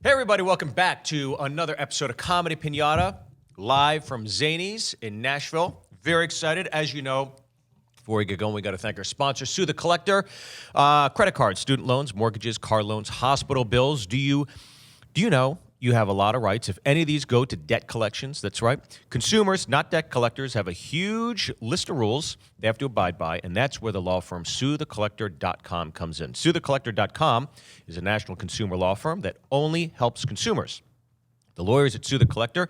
Hey, everybody, welcome back to another episode of Comedy Pinata, live from Zanies in Nashville. Very excited. As you know, before we get going, we got to thank our sponsor, Sue the Collector. Credit cards, student loans, mortgages, car loans, hospital bills. Do you know you have a lot of rights? If any of these go to debt collections, that's right. Consumers, not debt collectors, have a huge list of rules they have to abide by, and that's where the law firm SueTheCollector.com comes in. SueTheCollector.com is a national consumer law firm that only helps consumers. The lawyers at Sue the Collector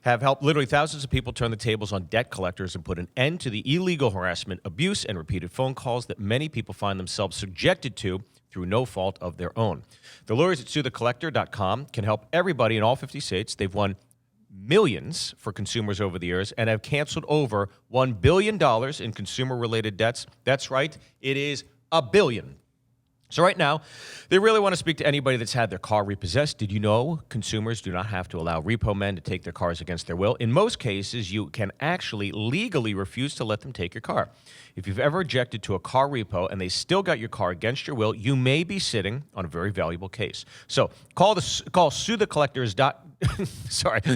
have helped literally thousands of people turn the tables on debt collectors and put an end to the illegal harassment, abuse, and repeated phone calls that many people find themselves subjected to through no fault of their own. The lawyers at SueTheCollector.com can help everybody in all 50 states. They've won millions for consumers over the years and have canceled over $1 billion in consumer-related debts. That's right, it is $1 billion. So right now, they really want to speak to anybody that's had their car repossessed. Did you know consumers do not have to allow repo men to take their cars against their will? In most cases, you can actually legally refuse to let them take your car. If you've ever objected to a car repo and they still got your car against your will, you may be sitting on a very valuable case. So call Sue the Collector's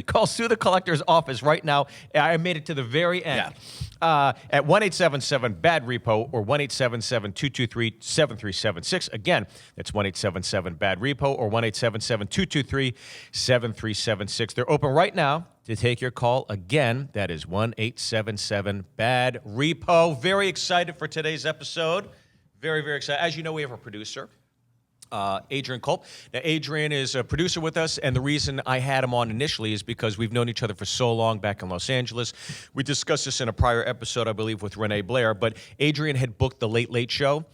call Sue the Collector's office right now. I made it to the very end. At 1-877-BAD-REPO or 1-877-223-7376. Again, that's 1-877-BAD-REPO or 1-877-223-7376. They're open right now to take your call. Again, that is 1-877-BAD-REPO. Very excited for today's episode. Very, very excited. As you know, we have a producer, Adrian Kulp. Now, Adrian is a producer with us, and the reason I had him on initially is because we've known each other for so long back in Los Angeles. We discussed this in a prior episode, I believe, with Renee Blair, but Adrian had booked The Late Late Show.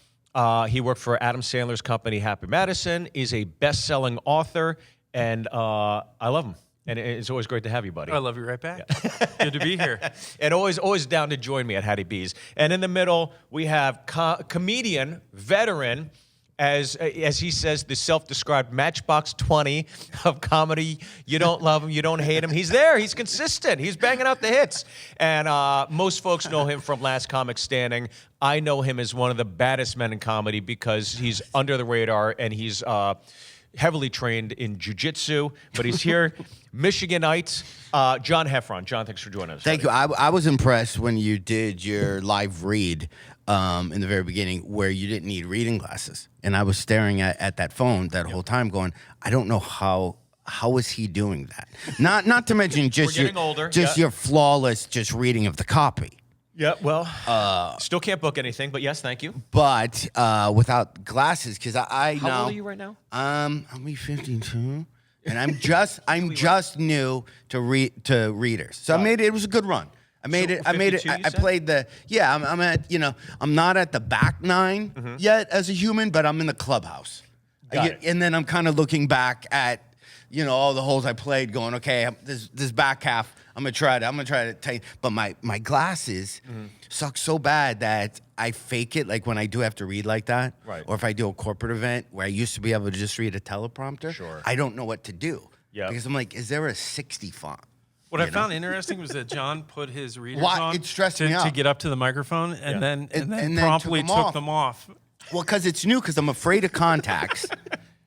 He worked for Adam Sandler's company, Happy Madison, is a best-selling author, and I love him. And it's always great to have you, buddy. I love you right back. Yeah. Good to be here. And always down to join me at Hattie B's. And in the middle, we have comedian, veteran, as he says, the self-described Matchbox 20 of comedy. You don't love him, you don't hate him. He's there. He's consistent. He's banging out the hits. And most folks know him from Last Comic Standing. I know him as one of the baddest men in comedy because he's under the radar and he's heavily trained in jiu-jitsu. But he's here, Michiganite, John Heffron. John, thanks for joining us. Thank you. I was impressed when you did your live read in the very beginning where you didn't need reading glasses. And I was staring at that phone that whole time going, I don't know how is he doing that? Not to mention just your flawless just reading of the copy. Yeah, well, still can't book anything, but yes, thank you. But without glasses, because I How now old are you right now? I'll be 52, and I'm just new to readers. So it was a good run. I made it. I played the. Yeah, I'm at. I'm not at the back 9 yet as a human, but I'm in the clubhouse. And then I'm kind of looking back at, all the holes I played, going, okay, this back half, I'm gonna try to take. But my glasses suck so bad that I fake it. Like when I do have to read like that, right? Or if I do a corporate event where I used to be able to just read a teleprompter, sure. I don't know what to do. Yeah, because I'm like, is there a 60 font? What I found interesting was that John put his readers on it stressed me out to get up to the microphone, and then then promptly took them off. Well, because it's new, because I'm afraid of contacts.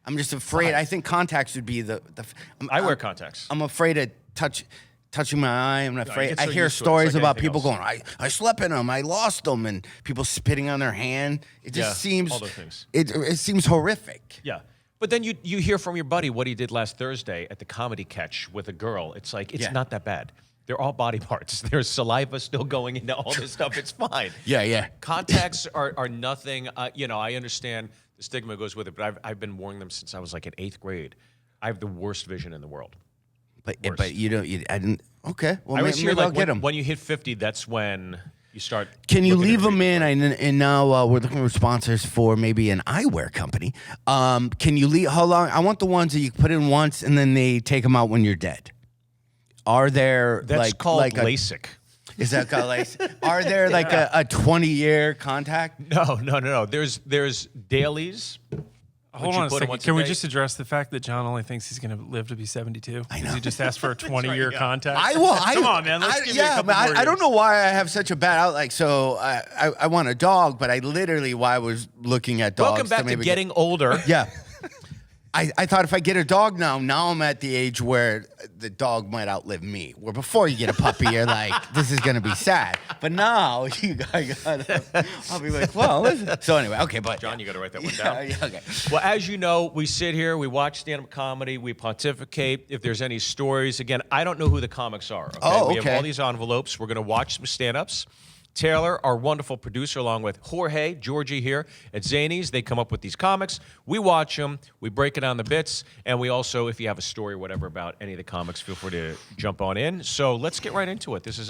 I'm just afraid. I think contacts would be I wear contacts. I'm afraid of touching my eye. I'm afraid. I hear stories about people going, I slept in them, I lost them, and people spitting on their hand. It just seems all those things. It seems horrific. Yeah. But then you hear from your buddy what he did last Thursday at the Comedy Catch with a girl. It's like, it's not that bad. They're all body parts. There's saliva still going into all this stuff. It's fine. Yeah. Contacts are nothing. I understand the stigma goes with it, but I've been wearing them since I was like in 8th grade. I have the worst vision in the world. But you don't. I didn't. Okay. Well, I always hear I'll get them. When you hit 50, that's when you start. Can you leave them in? And now we're looking for sponsors for maybe an eyewear company. Can you leave? How long? I want the ones that you put in once and then they take them out when you're dead. Are there that's called LASIK? Is that called LASIK? Are there like a 20-year contact? No. There's dailies. Hold on a second. Can we just address the fact that John only thinks he's going to live to be 72? I know. He just asked for a 20-year contact. Come on, man. Let's give you a couple more years. I don't know why I have such a bad outlook. So I want a dog, but I was looking at dogs. Welcome back to getting older. Yeah. I thought if I get a dog now I'm at the age where the dog might outlive me. Where before you get a puppy, you're like, this is gonna be sad. But now I'll be like, well, listen. So anyway, okay, but John, you got to write that one down. yeah, okay. Well, as you know, we sit here, we watch stand-up comedy, we pontificate. If there's any stories, again, I don't know who the comics are. Okay? Oh, We have okay. all these envelopes. We're going to watch some stand-ups. Taylor, our wonderful producer, along with Jorge, Georgie here at Zanies, they come up with these comics. We watch them, we break it down the bits, and we also, if you have a story or whatever about any of the comics, feel free to jump on in. So let's get right into it. This is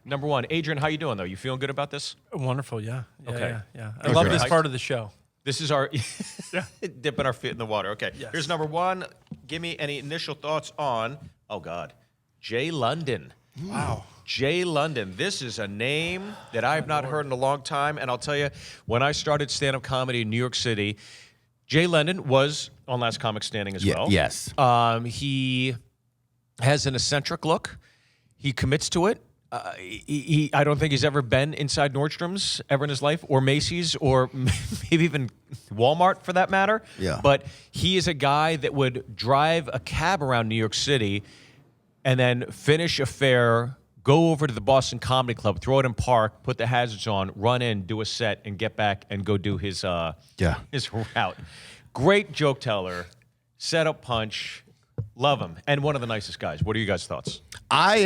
number one. Adrian, how you doing, though? You feeling good about this? Wonderful, yeah. Okay. Yeah. I love this part of the show. This is our dipping our feet in the water. Okay, Yes. Here's number one. Give me any initial thoughts on, oh, God, Jay London. Wow. Jay London. This is a name that I've not heard in a long time. And I'll tell you, when I started stand-up comedy in New York City, Jay London was on Last Comic Standing as well. Yes. He has an eccentric look. He commits to it. I don't think he's ever been inside Nordstrom's ever in his life, or Macy's, or maybe even Walmart for that matter. Yeah. But he is a guy that would drive a cab around New York City and then finish a fare, go over to the Boston Comedy Club, throw it in park, put the hazards on, run in, do a set, and get back and go do his route. Great joke teller, setup punch, love him, and one of the nicest guys. What are you guys' thoughts? I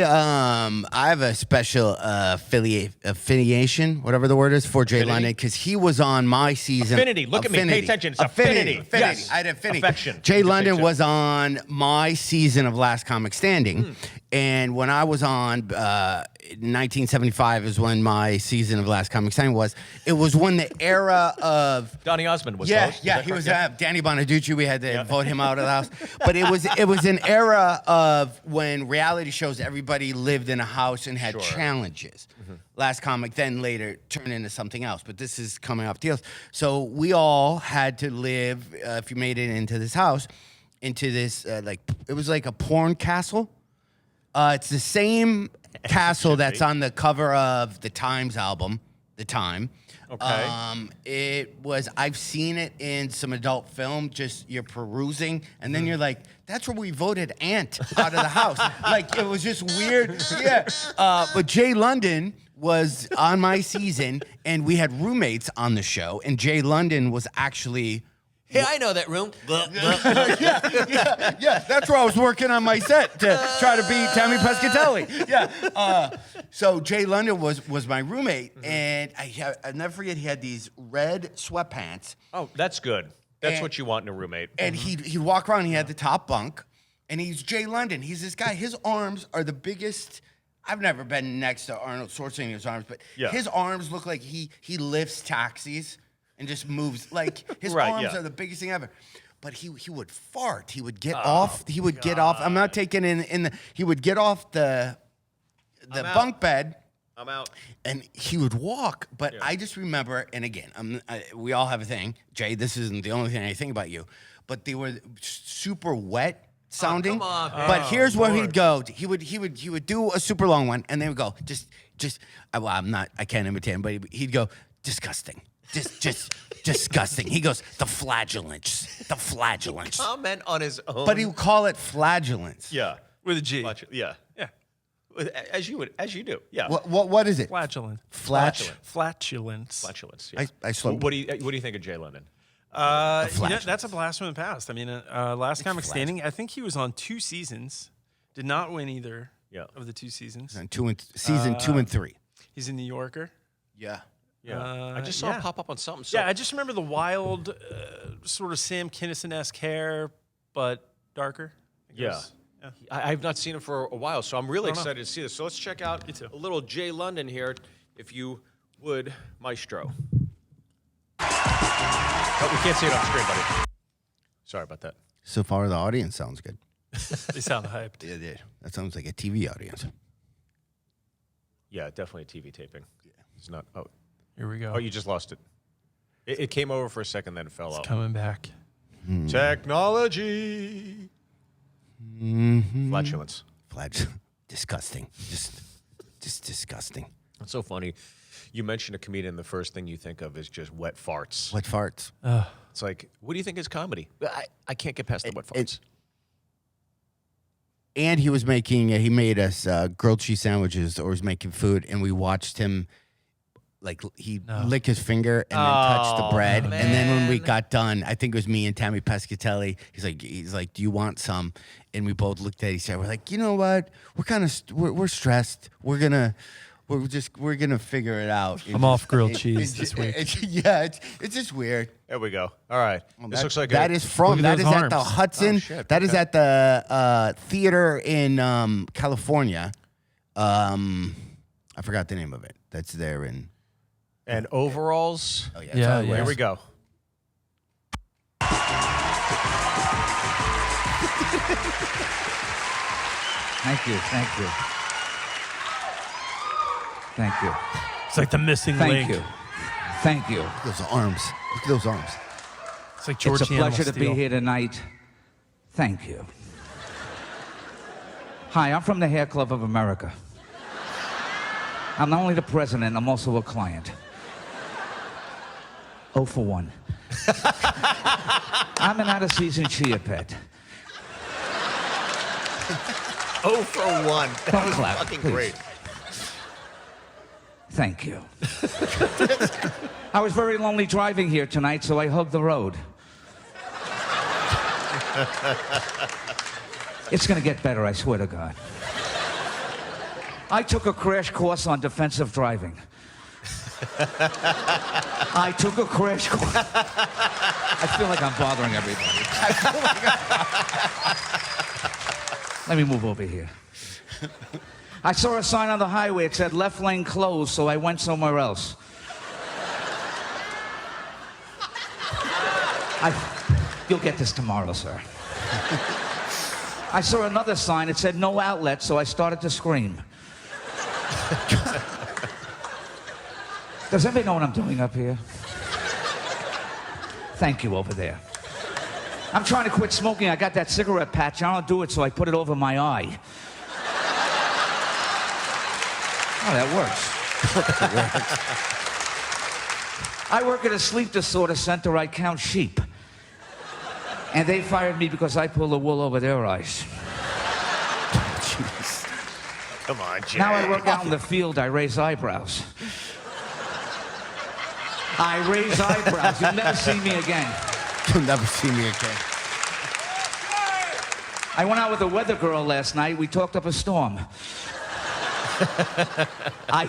have a special affiliation, whatever the word is, for Jay London, because he was on my season. Affinity. Look at me. Pay attention. It's affinity. Yes. I had affinity. Affection. Jay London was on my season of Last Comic Standing. And when I was on, 1975 is when my season of Last Comic Standing was. It was when the era of Donny Osmond was yeah, host. yeah, he was Danny Bonaducci. We had to vote him out of the house. But it was an era of when reality shows, everybody lived in a house and had challenges. Last Comic then later turned into something else, but this is coming off deals. So we all had to live, if you made it into this house, into this, it was like a porn castle. It's the same castle that's on the cover of the Times album, The Time. Okay. It was, I've seen it in some adult film, just you're perusing, and then you're like, that's where we voted Ant out of the house. Like, it was just weird. Yeah. But Jay London was on my season, and we had roommates on the show, and Jay London was actually... Hey, I know that room. yeah. That's where I was working on my set to try to beat Tammy Pescatelli. Yeah. So Jay London was my roommate, and I'll never forget, he had these red sweatpants. Oh, that's good. That's what you want in a roommate. And he'd walk around, he had the top bunk, and he's Jay London. He's this guy. His arms are the biggest. I've never been next to Arnold Schwarzenegger's arms, but his arms look like he lifts taxis. And just moves like his arms are the biggest thing ever. But he would fart. He would get off. He would get off. I'm not taking in the. He would get off the bunk bed. I'm out. And he would walk. But I just remember, and again, we all have a thing. Jay, this isn't the only thing I think about you. But they were super wet sounding. Come on. But here's where he'd go. He would do a super long one, and they would go just. Well, I can't imitate him, but he'd go disgusting. Just disgusting. He goes, the flagellants. Comment on his own. But he would call it flagellants. Yeah. With a G. Yeah. As you do. Yeah. What is it? Flatulent. Flatulence. Yeah. I slept. What do you think of Jay London? That's a blast from the past. I mean, Last Comic Standing, I think he was on 2 seasons. Did not win either of the 2 seasons. Season 2 and 3. He's a New Yorker. Yeah. Yeah. I just saw him pop up on something. Yeah, I just remember the wild, sort of Sam Kinison-esque hair, but darker. Yeah. I've not seen him for a while, so I'm really excited to see this. So let's check out a little Jay London here, if you would, Maestro. Oh, we can't see it on screen, buddy. Sorry about that. So far, the audience sounds good. They sound hyped. Yeah, that sounds like a TV audience. Yeah, definitely a TV taping. Yeah. It's not. Oh. Here we go. Oh, you just lost it. It came over for a second, then it fell out. It's coming back. Technology. Flatulence. Disgusting. Just disgusting. It's so funny. You mentioned a comedian, the first thing you think of is just wet farts. Wet farts. It's like, what do you think is comedy? I can't get past the wet farts. And he was making, he made us grilled cheese sandwiches, or was making food, and we watched him, like, he lick his finger and then touch the bread. Man. And then when we got done, I think it was me and Tammy Pescatelli, he's like, do you want some? And we both looked at each other. We're like, you know what? We're kind of, we're stressed. We're gonna figure it out. I'm off grilled cheese this week. It's just weird. There we go. All right. This looks like that is from, that is those at the arms. Hudson. Oh, shit. That is at the theater in California. I forgot the name of it. That's there in. And overalls. Oh yeah. Yeah, Here we go. Thank you. Thank you. It's like the missing Thank link. you. Thank you. Look at those arms. Look at those arms. It's like George It's a pleasure to be here tonight. Thank you. Hi, I'm from the Hair Club of America. I'm not only the president, I'm also a client. 0 for 1. I'm an out-of-season chia pet. 0 for 1. That was clap, fucking please. great. Thank you. I was very lonely driving here tonight, so I hugged the road. It's gonna get better, I swear to God. I took a crash course on defensive driving. I took a crash course. I feel like I'm bothering everybody. Let me move over here. I saw a sign on the highway. It said left lane closed, so I went somewhere else. You'll get this tomorrow, sir. I saw another sign. It said no outlet, so I started to scream. Does anybody know what I'm doing up here? Thank you over there. I'm trying to quit smoking. I got that cigarette patch. I don't do it, so I put it over my eye. Oh, that works. I work at a sleep disorder center. I count sheep. And they fired me because I pull the wool over their eyes. Jeez. Come on, Jay. Now I work out in the field. I raise eyebrows. I raise eyebrows. You'll never see me again. You'll never see me again. I went out with a weather girl last night. We talked up a storm. I'm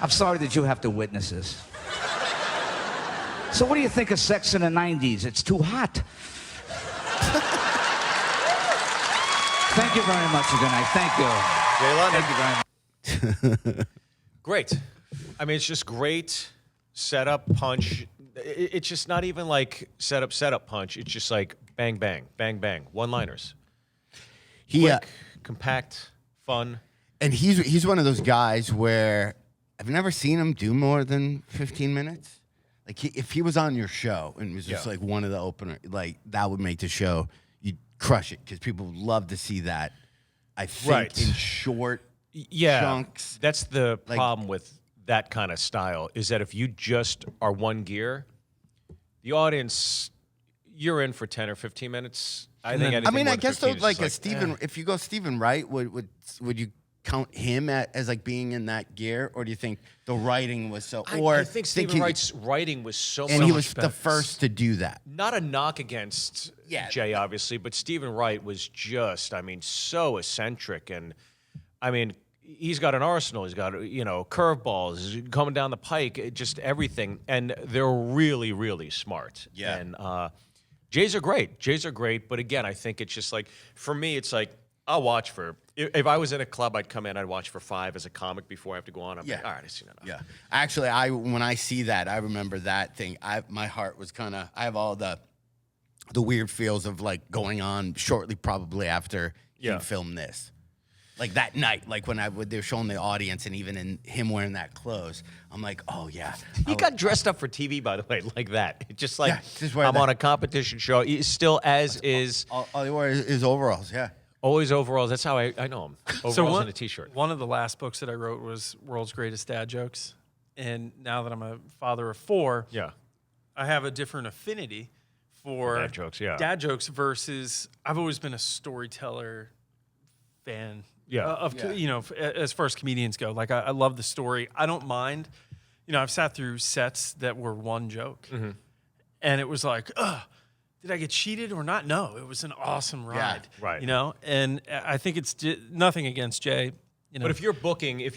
sorry that you have to witness this. So what do you think of sex in the 90s? It's too hot. Thank you very much again. Thank you. Jay London. Thank you very much. Great. I mean, it's just great setup, punch. It's just not even like setup, punch. It's just like bang, bang, bang, bang. One-liners. Quick, compact, fun. And he's one of those guys where I've never seen him do more than 15 minutes. Like if he was on your show and was just like one of the opener, like that would make the show, you'd crush it because people would love to see that. I think in short chunks. That's the problem with that kind of style is that if you just are one gear, the audience, you're in for 10 or 15 minutes. I think. I mean, I guess though, like a Stephen. if you go Stephen Wright, would you count him as like being in that gear, or do you think the writing was so? I think Stephen Wright's writing was so much and he was better. the first to do that. Not a knock against Jay, obviously, but Stephen Wright was just, I mean, so eccentric. And, I mean, he's got an arsenal. He's got, curveballs coming down the pike, just everything. And they're really, really smart. Yeah. And Jays are great. But, again, I think it's just like, for me, it's like, I'll watch for, if I was in a club, I'd come in, I'd watch for 5 as a comic before I have to go on. I'm like, all right, I've seen enough. Yeah. Actually, when I see that, I remember that thing. My heart was kind of, I have all the weird feels of like going on shortly probably after he filmed this. Like that night, like when they were showing the audience and even in him wearing that clothes, I'm like, oh yeah. He got dressed up for TV, by the way, like that. It's just like, just I'm on a competition show. He's still is. All he wore is overalls, yeah. Always overalls. That's how I know him. Overalls and a T-shirt. One of the last books that I wrote was World's Greatest Dad Jokes. And now that I'm a father of 4, I have a different affinity for dad jokes. Yeah, dad jokes versus I've always been a storyteller fan. As far as comedians go, like I love the story. I don't mind. I've sat through sets that were one joke, and it was like, did I get cheated or not? No, it was an awesome ride. Yeah, right. And I think it's nothing against Jay. But if you're booking,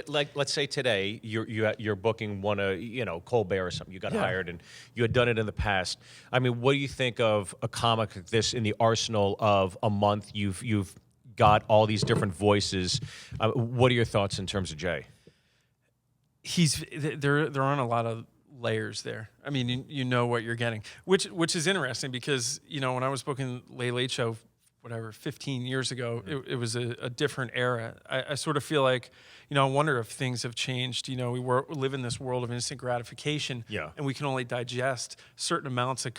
like let's say today you're booking one of Colbert or something, you got hired and you had done it in the past. I mean, what do you think of a comic like this in the arsenal of a month? You've got all these different voices. What are your thoughts in terms of Jay? There aren't a lot of layers there. I mean, you know what you're getting, which is interesting because when I was booking Late Late Show, 15 years ago, it was a different era. I sort of feel like, I wonder if things have changed. We live in this world of instant gratification, and we can only digest certain amounts of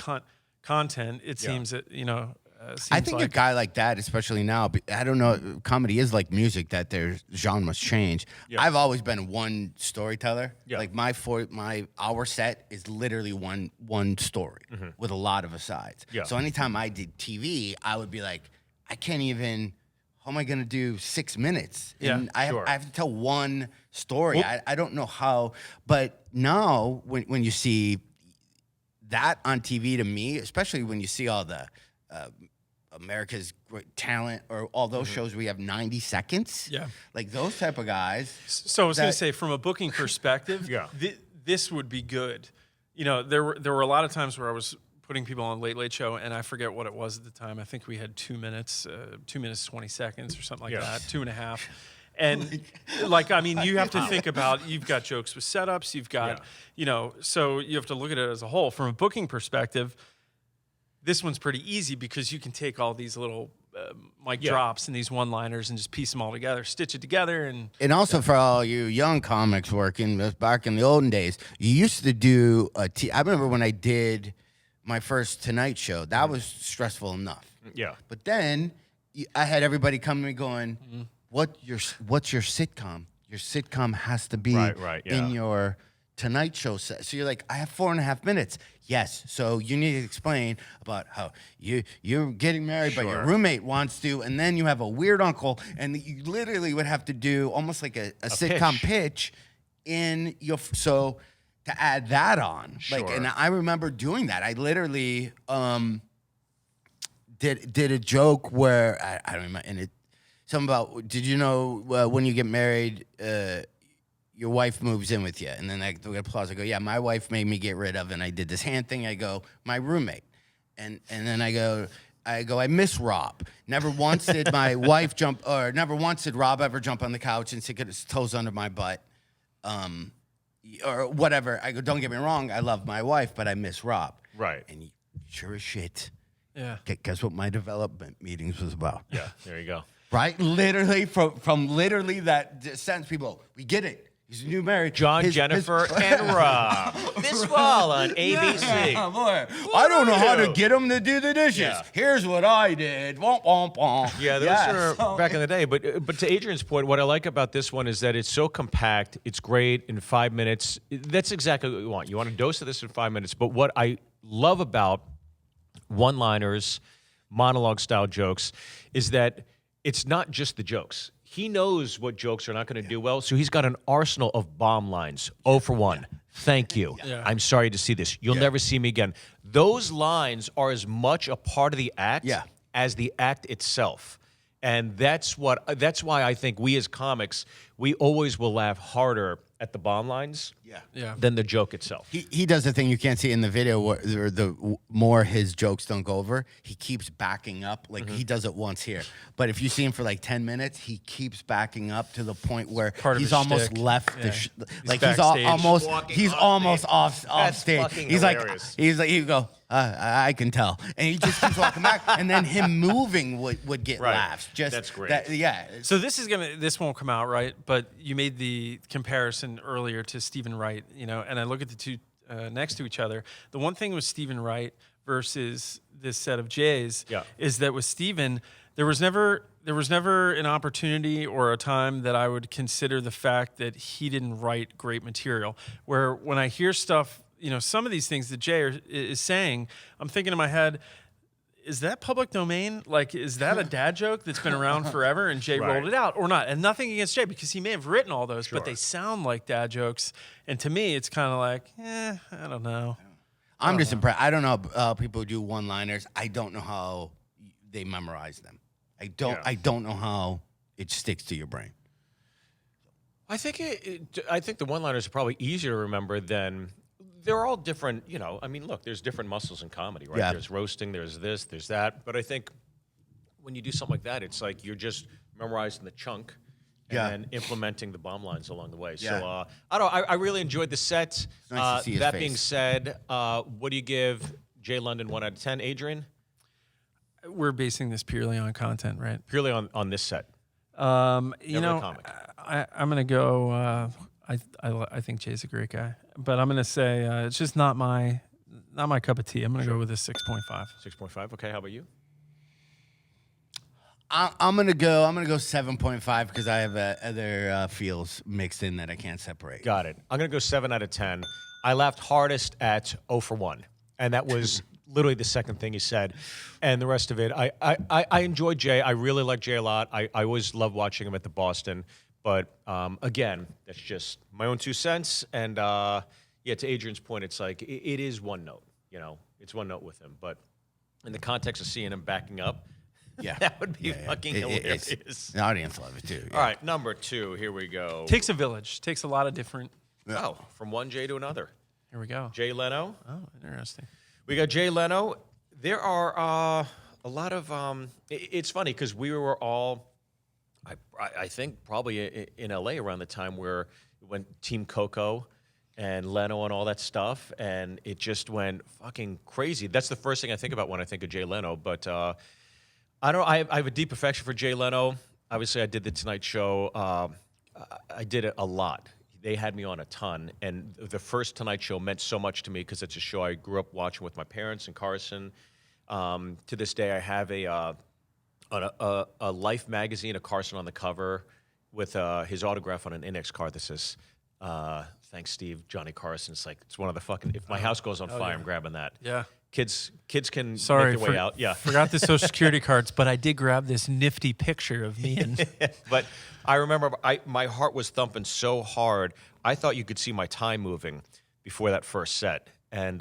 content. It seems that I think a guy like that, especially now, I don't know, comedy is like music, that their genres change. Yeah. I've always been one storyteller. Yeah. Like my hour set is literally one story with a lot of asides. Yeah. So anytime I did TV, I would be like, I can't even, how am I going to do 6 minutes? And I have to tell one story. I don't know how, but now when you see that on TV, to me, especially when you see all the America's Great Talent or all those shows, we have 90 seconds. Yeah. Like those type of guys. So I was going to say, from a booking perspective, this would be good. There were a lot of times where I was putting people on Late Late Show, and I forget what it was at the time. I think we had 2 minutes, 2 minutes, 20 seconds or something like that, 2.5. And you have to think about, you've got jokes with setups, you've got, so you have to look at it as a whole. From a booking perspective, this one's pretty easy because you can take all these little mic drops and these one-liners and just piece them all together, stitch it together. And also for all you young comics working, back in the olden days, you used to do I remember when I did my first Tonight Show, that was stressful enough. Yeah. But then I had everybody come to me going, what's your sitcom? Your sitcom has to be in your Tonight Show set. So you're like, I have 4.5 minutes. Yes. So you need to explain about how you're getting married, but your roommate wants to, and then you have a weird uncle, and you literally would have to do almost like a sitcom pitch in your to add that on. Like, and I remember doing that. I literally did a joke where I don't remember, and something about, did you know when you get married, your wife moves in with you? And then I get applause. I go, yeah, my wife made me get rid of, and I did this hand thing. I go, my roommate. And then I go, I miss Rob. Never once did my wife jump, or never once did Rob ever jump on the couch and stick his toes under my butt. Or whatever. I go, don't get me wrong, I love my wife, but I miss Rob. Right. And sure as shit. Yeah. Guess what my development meetings was about? Yeah, there you go. Right? Literally, from literally that sentence, people, we get it. He's a new marriage. John, Jennifer, and Rob. This fall on ABC. Yeah, boy. I don't know how to get him to do the dishes. Yeah. Here's what I did. Womp, womp, womp. Yeah, those are back in the day. But to Adrian's point, what I like about this one is that it's so compact. It's great in 5 minutes. That's exactly what you want. You want a dose of this in 5 minutes. But what I love about one-liners, monologue-style jokes, is that it's not just the jokes. He knows what jokes are not going to do well, so he's got an arsenal of bomb lines. 0 for 1. Thank you. Yeah. I'm sorry to see this. You'll never see me again. Those lines are as much a part of the act as the act itself. And that's why I think we as comics, we always will laugh harder at the bomb lines than the joke itself. He does the thing you can't see in the video where the more his jokes don't go over, he keeps backing up. Like he does it once here. But if you see him for like 10 minutes, he keeps backing up to the point where he's almost shtick. Left the like he's almost off stage. He's hilarious. He go, I can tell. And he just keeps walking back, and then him moving would get laughs. That's great. So this won't come out, right? But you made the comparison earlier to Stephen Wright, and I look at the two next to each other. The one thing with Stephen Wright versus this set of Jays is that with Stephen, there was never an opportunity or a time that I would consider the fact that he didn't write great material. Where when I hear stuff, some of these things that Jay is saying, I'm thinking in my head, is that public domain? Like, is that a dad joke that's been around forever and Jay rolled it out or not? And nothing against Jay because he may have written all those, but they sound like dad jokes. And to me, it's kind of like, I don't know. I'm just impressed. I don't know people who do one-liners. I don't know how they memorize them. I don't know how it sticks to your brain. I think I think the one-liners are probably easier to remember than. They're all different, I mean, look, there's different muscles in comedy, right? Yeah. There's roasting, there's this, there's that. But I think when you do something like that, it's like you're just memorizing the chunk and then implementing the bomb lines along the way. Yeah. So I really enjoyed the set. Nice to see his that face. being said, what do you give Jay London 1 out of 10, Adrian? We're basing this purely on content, right? Purely on this set. You Never a comic. I'm going to go. I think Jay's a great guy, but I'm going to say it's just not my cup of tea. I'm going to go with a 6.5. 6.5. Okay, how about you? I'm gonna go 7.5 because I have other feels mixed in that I can't separate. Got it. I'm going to go 7 out of 10. I laughed hardest at 0 for 1, and that was literally the second thing he said. And the rest of it, I enjoyed Jay. I really like Jay a lot. I always love watching him at the Boston. But again, that's just my own 2 cents. And to Adrian's point, it's like it is one note. It's one note with him. But in the context of seeing him backing up, that would be fucking hilarious. The audience love it too. Yeah. All right, number 2. Here we go. Takes a village. Takes a lot of different. Oh, from one Jay to another. Here we go. Jay Leno. Oh, interesting. We got Jay Leno. There are a lot of. It's funny because we were all. I think probably in LA around the time where it went Team Coco and Leno and all that stuff, and it just went fucking crazy. That's the first thing I think about when I think of Jay Leno. But I don't know. I have a deep affection for Jay Leno. Obviously, I did the Tonight Show. I did it a lot. They had me on a ton, and the first Tonight Show meant so much to me because it's a show I grew up watching with my parents and Carson. To this day, I have a Life magazine, a Carson on the cover, with his autograph on an index card that says, "Thanks, Steve, Johnny Carson." It's like it's one of the fucking. If my house goes on fire, I'm grabbing that. Yeah. Kids can make Sorry, their way out. Yeah. Forgot the Social Security cards, but I did grab this nifty picture of me and. But I remember my heart was thumping so hard, I thought you could see my time moving before that first set, and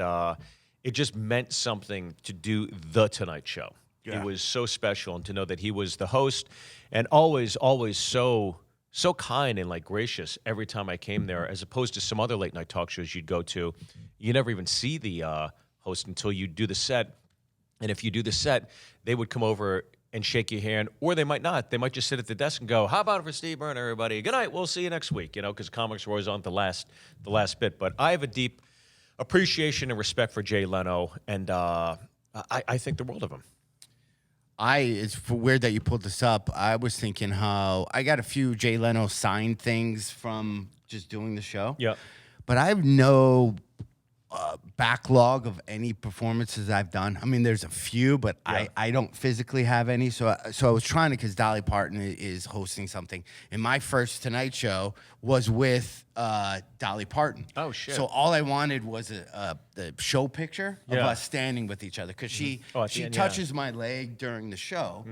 it just meant something to do the Tonight Show. Yeah. It was so special, and to know that he was the host, and always so kind and like gracious every time I came there, as opposed to some other late night talk shows you'd go to. You never even see the host until you do the set, and if you do the set, they would come over and shake your hand, or they might not. They might just sit at the desk and go, "How about it for Steve Byrne, everybody? Good night. We'll see you next week." Because comics were always on the last bit. But I have a deep appreciation and respect for Jay Leno, and I think the world of him. It's weird that you pulled this up. I was thinking how I got a few Jay Leno signed things from just doing the show. Yeah. But I have no backlog of any performances I've done. I mean, there's a few, but I don't physically have any. So I was trying to, because Dolly Parton is hosting something. And my first Tonight Show was with Dolly Parton. Oh, shit. So all I wanted was the show picture of us standing with each other. Because she touches my leg during the show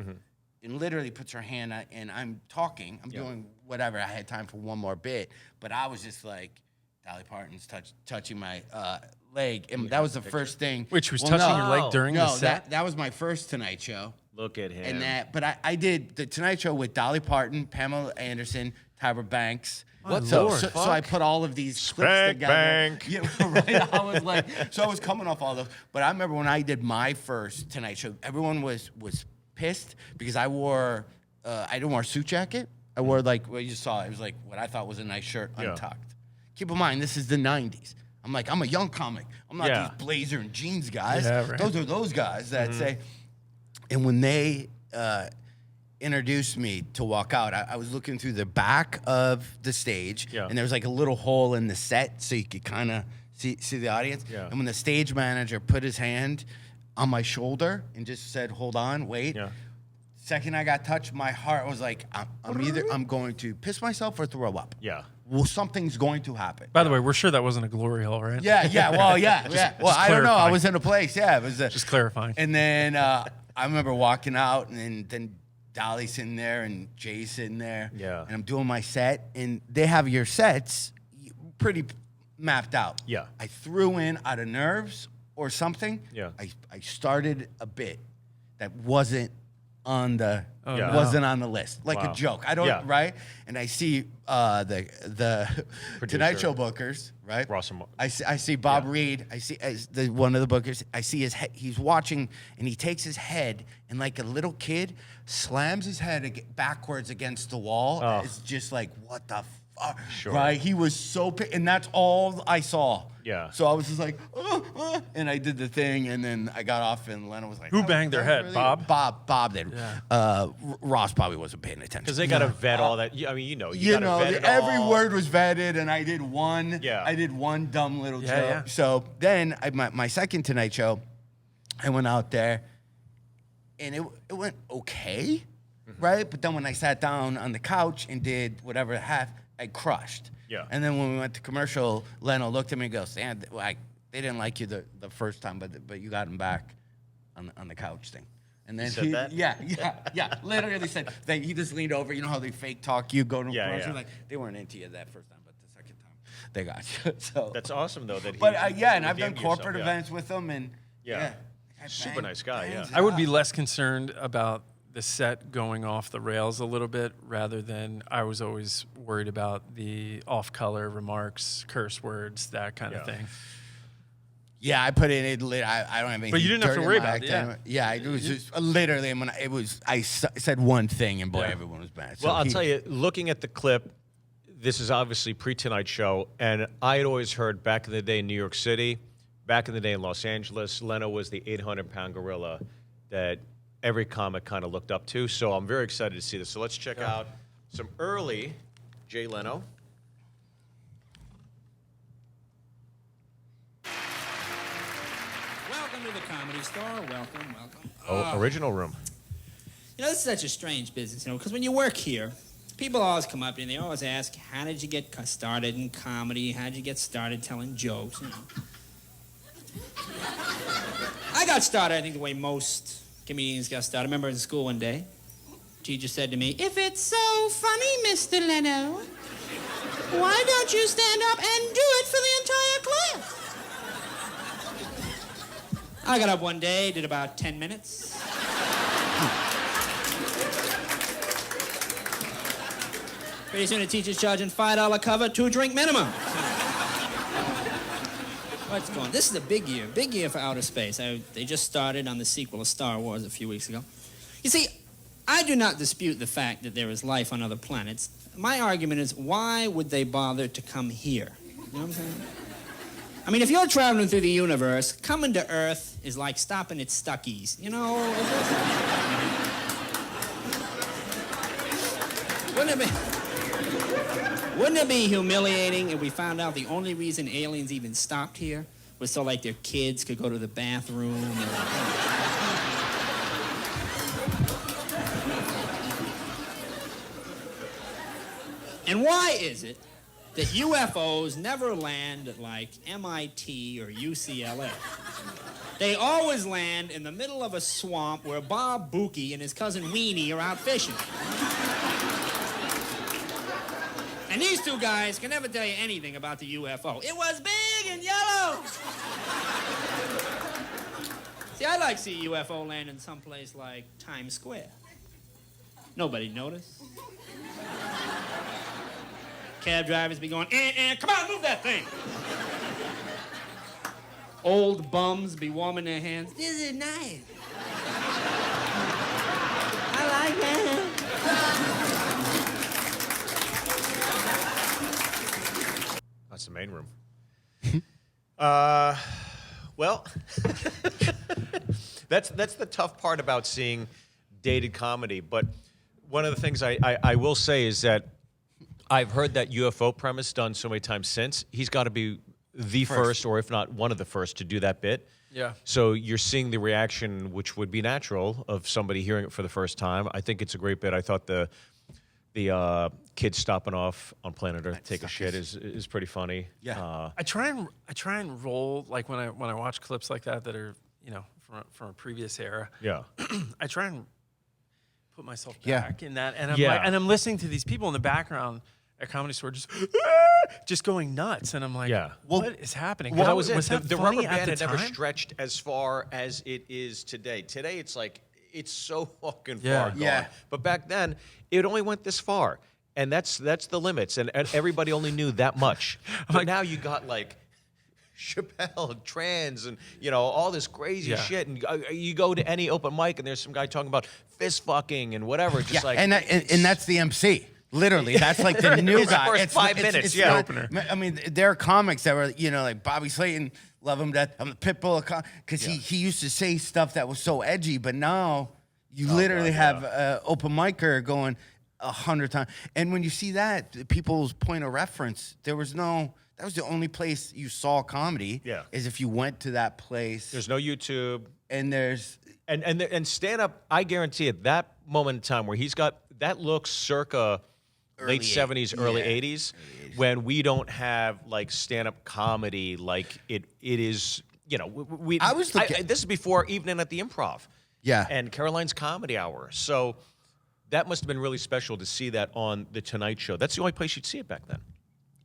and literally puts her hand out, and I'm talking. I'm doing whatever. I had time for one more bit. But I was just like, Dolly Parton's touching my leg, and that was the first thing. Which was touching your leg during the set? That was my first Tonight Show. Look at him. But I did the Tonight Show with Dolly Parton, Pamela Anderson, Tyra Banks. So I put all of these clips together. Bank. Yeah, right. I was like, so I was coming off all those. But I remember when I did my first Tonight Show, everyone was pissed because I didn't wear a suit jacket. I wore like what you saw. It was like what I thought was a nice shirt, untucked. Keep in mind, this is the 90s. I'm like, I'm a young comic. I'm not these blazer and jeans guys. Yeah, right. Those are those guys that say. And when they introduced me to walk out, I was looking through the back of the stage, and there was like a little hole in the set so you could kind of see the audience. Yeah. And when the stage manager put his hand on my shoulder and just said, "Hold on, wait." Yeah. Second I got touched, my heart was like, I'm going to piss myself or throw up. Yeah. well, something's going to happen. By the way, we're sure that wasn't a glory hole, right? Yeah. Well, yeah. Well, I don't know. I clarifying. was in a place. Yeah, it was Just clarifying. And then I remember walking out, and then Dolly's sitting there, and Jay's sitting there. Yeah. And I'm doing my set, and they have your sets pretty mapped out. Yeah. I threw in out of nerves or something. Yeah. I started a bit that wasn't on the Yeah. wasn't on the list, like Wow. a joke. I don't Yeah. right, and I see the Tonight Show bookers, right? Ross and I see Bob Reed. I see one of the bookers. I see his head. He's watching, and he takes his head and, like a little kid, slams his head backwards against the wall. Oh. It's just like, what the fuck, Sure. right? He was so and that's all I saw. Yeah. So I was just like, and I did the thing, and then I got off, and Leno was like, Who banged their head? Bob? Bob did. Yeah. Ross probably wasn't paying attention. Because they got to vet all that. I mean, you You gotta know, vet it every all. word was vetted, and I did one. Yeah. I did one dumb little Yeah, joke. yeah. So then, my second Tonight Show, I went out there, and it went okay, right? But then when I sat down on the couch and did whatever half, I crushed. Yeah. And then when we went to commercial, Leno looked at me and goes, "Sam, they didn't like you the first time, but you got him back on the couch thing." And then said that? Yeah. Literally said that he just leaned over. You know how they fake talk you, go to Yeah, commercial, yeah. like they weren't into you that first time, but the second time they got you. So That's awesome, though. That he, but yeah, and I've redeemed done corporate yourself, yeah. events with them, and Yeah. I Super banged- nice guy, yeah. banged it I would up. be less concerned about the set going off the rails a little bit rather than I was always worried about the off-color remarks, curse words, that kind of Yeah. thing. Yeah, I put it in. I don't have anything. But you didn't have to dirty in worry my about it, act yeah. anyway. Yeah, it was just literally. And when I said one thing, and boy, Yeah. everyone was bad. So Well, I'll tell you, looking at the clip, this is obviously pre-Tonight Show, and I had always heard back in the day in New York City, back in the day in Los Angeles, Leno was the 800-pound gorilla that every comic kind of looked up to. So I'm very excited to see this. So let's check out some early Jay Leno. Welcome to the Comedy Store. Welcome. Oh, original room. You know, this is such a strange business, because when you work here, people always come up and they always ask, how did you get started in comedy? How did you get started telling jokes? I got started, I think, the way most comedians got started. I remember in school one day, teacher said to me, "If it's so funny, Mr. Leno, why don't you stand up and do it for the entire class?" I got up one day, did about 10 minutes. Pretty soon the teacher's charging $5 cover, 2-drink minimum. What's going on? This is a big year for outer space. They just started on the sequel of Star Wars a few weeks ago. You see, I do not dispute the fact that there is life on other planets. My argument is, why would they bother to come here? You know what I'm saying? I mean, if you're traveling through the universe, coming to Earth is like stopping at Stuckey's. You know? Wouldn't it be humiliating if we found out the only reason aliens even stopped here was so, like, their kids could go to the bathroom? And why is it that UFOs never land at, like, MIT or UCLA? They always land in the middle of a swamp where Bob Bookie and his cousin Weenie are out fishing. And these two guys can never tell you anything about the UFO. It was big and yellow. See, I'd like to see a UFO land in someplace like Times Square. Nobody noticed. Cab drivers be going, come on, move that thing. Old bums be warming their hands. This is nice. I like that. That's the main room. Well, that's the tough part about seeing dated comedy. But one of the things I will say is that I've heard that UFO premise done so many times since. He's got to be the first, or if not one of the first, to do that bit. Yeah. So you're seeing the reaction, which would be natural, of somebody hearing it for the first time. I think it's a great bit. I thought the The kid stopping off on planet Earth to take a shit is pretty funny. Yeah. I try and roll like when I watch clips like that are from a previous era. Yeah. I try and put myself Yeah. back in that, and I'm Yeah. like, and I'm listening to these people in the background at Comedy Store just going nuts, and I'm like, Yeah. what is happening? Well, that was it. that The funny rubber at band the had never time? stretched as far as it is today. Today, it's like, it's so fucking Yeah. far gone. Yeah. But back then, it only went this far. And that's the limits. And everybody only knew that much. But now you got like Chappelle, trans, and all this crazy shit. And you go to any open mic, and there's some guy talking about fist fucking and whatever. Just like, and that's the MC. Literally, that's like the new It's the guy. first 5 minutes, it's yeah. not- Opener. I mean, there are comics that were, like Bobby Slayton, love him to death. I'm the Pitbull, because he used to say stuff that was so edgy, but now you literally have open micer going 100 times. And when you see that, people's point of reference, that was the only place you saw comedy. Yeah. Is if you went to that place. there's no YouTube. And there's And stand up, I guarantee it, that moment in time where he's got that look circa late 70s, early 80s, when we don't have like stand up comedy like it is, we I was looking- this is before Evening at the Improv. Yeah. And Caroline's Comedy Hour. So that must have been really special to see that on the Tonight Show. That's the only place you'd see it back then.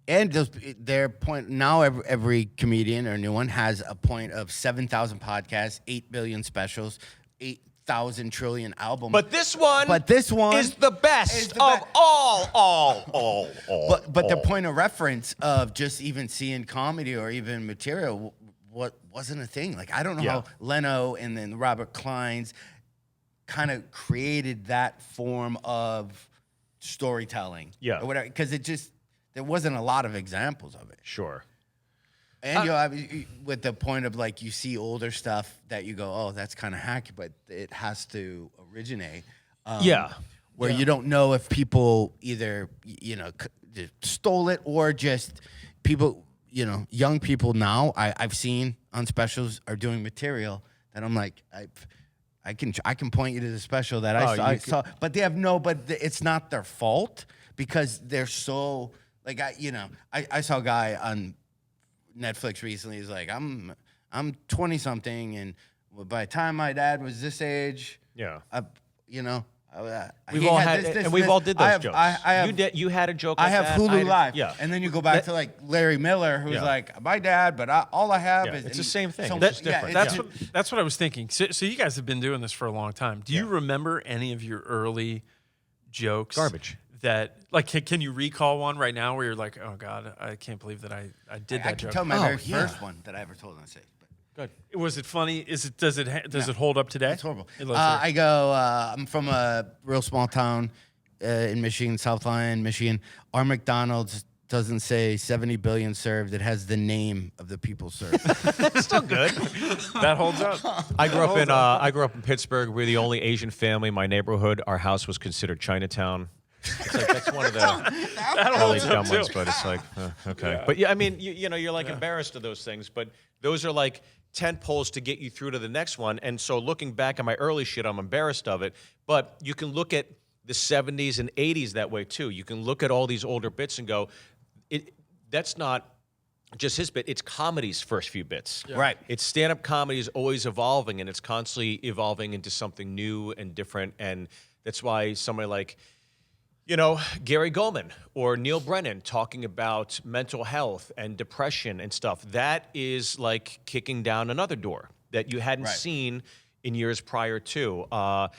And their point now, every comedian or new one has a point of 7,000 podcasts, 8 billion specials, 8,000 trillion albums. But this one is the best of all. But the point of reference of just even seeing comedy or even material, what wasn't a thing. Like I don't know how Leno and then Robert Klein's kind of created that form of storytelling. Yeah. Or whatever, because there wasn't a lot of examples of it. Sure. And I mean, with the point of like you see older stuff that you go, oh, that's kind of hacky, but it has to originate. Where you don't know if people either just stole it or just people, young people now I've seen on specials are doing material that I'm like I can point you to the special that I saw, but they have but it's not their fault because they're so like I saw a guy on Netflix recently. He's like, I'm 20 something, and by the time my dad was this age, We've all had, and we've all did those jokes. You had a joke. I Like have that. Hulu Live, Yeah, and then you go back to like Larry Miller, who's like my dad, but all I have is it's the same thing. So, That's different. That's what I was thinking. So you guys have been doing this for a long time. Do you remember any of your early jokes? Garbage. That like can you recall one right now where you're like, oh God, I can't believe that I did that I joke. can tell my very first one that I ever told on stage. Good. Was it funny? Does it hold up today? It's horrible. Let's hear it. I go. I'm from a real small town in Michigan, South Lyon, Michigan. Our McDonald's doesn't say 70 billion served. It has the name of the people served. Still good. That holds up. I grew up in Pittsburgh. We're the only Asian family in my neighborhood. Our house was considered Chinatown. It's like that's one of the really dumb ones, but it's like okay. Yeah. But yeah, I mean, you're like embarrassed of those things, but those are like tent poles to get you through to the next one. And so looking back at my early shit, I'm embarrassed of it. But you can look at the 70s and 80s that way too. You can look at all these older bits and go, that's not just his bit. It's comedy's first few bits. Yeah. Right. It's stand-up comedy is always evolving, and it's constantly evolving into something new and different. And that's why somebody like, Gary Goldman or Neil Brennan talking about mental health and depression and stuff, that is like kicking down another door that you hadn't seen in years prior to. Kira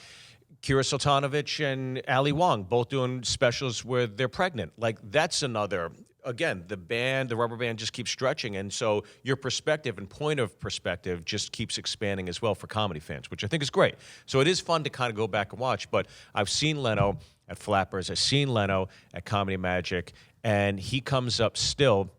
Sultanovich and Ali Wong both doing specials where they're pregnant. Like that's another, again, the rubber band just keeps stretching. And so your perspective and point of perspective just keeps expanding as well for comedy fans, which I think is great. So it is fun to kind of go back and watch. But I've seen Leno at Flappers. I've seen Leno at Comedy Magic. And he comes up still.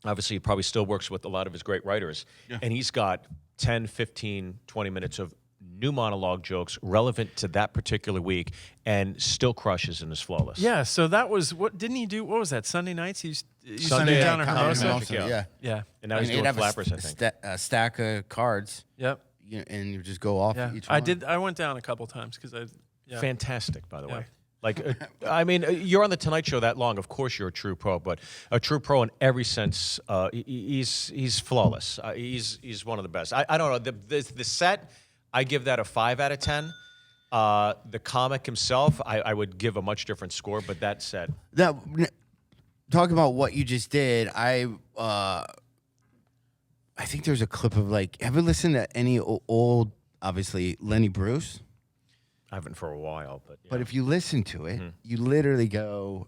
Obviously, he probably still works with a lot of his great writers. Yeah. And he's got 10, 15, 20 minutes of new monologue jokes relevant to that particular week and still crushes and is flawless. Yeah, so that was, what didn't he do? What was that, Sunday nights? He used Sunday to down in Comedy Hermosa? Magic, yeah. And now he's doing Flappers, I think. A stack of cards. Yep. And you just go off each one. I went down a couple times because Fantastic, by the way. Like, I mean, you're on the Tonight Show that long. Of course, you're a true pro, but a true pro in every sense. He's flawless. He's one of the best. I don't know the set. I give that a 5 out of 10. The comic himself, I would give a much different score. But that said, talking about what you just did, I think there's a clip of like. Ever listened to any old, obviously Lenny Bruce? I haven't for a while, but But if you listen to it, you literally go,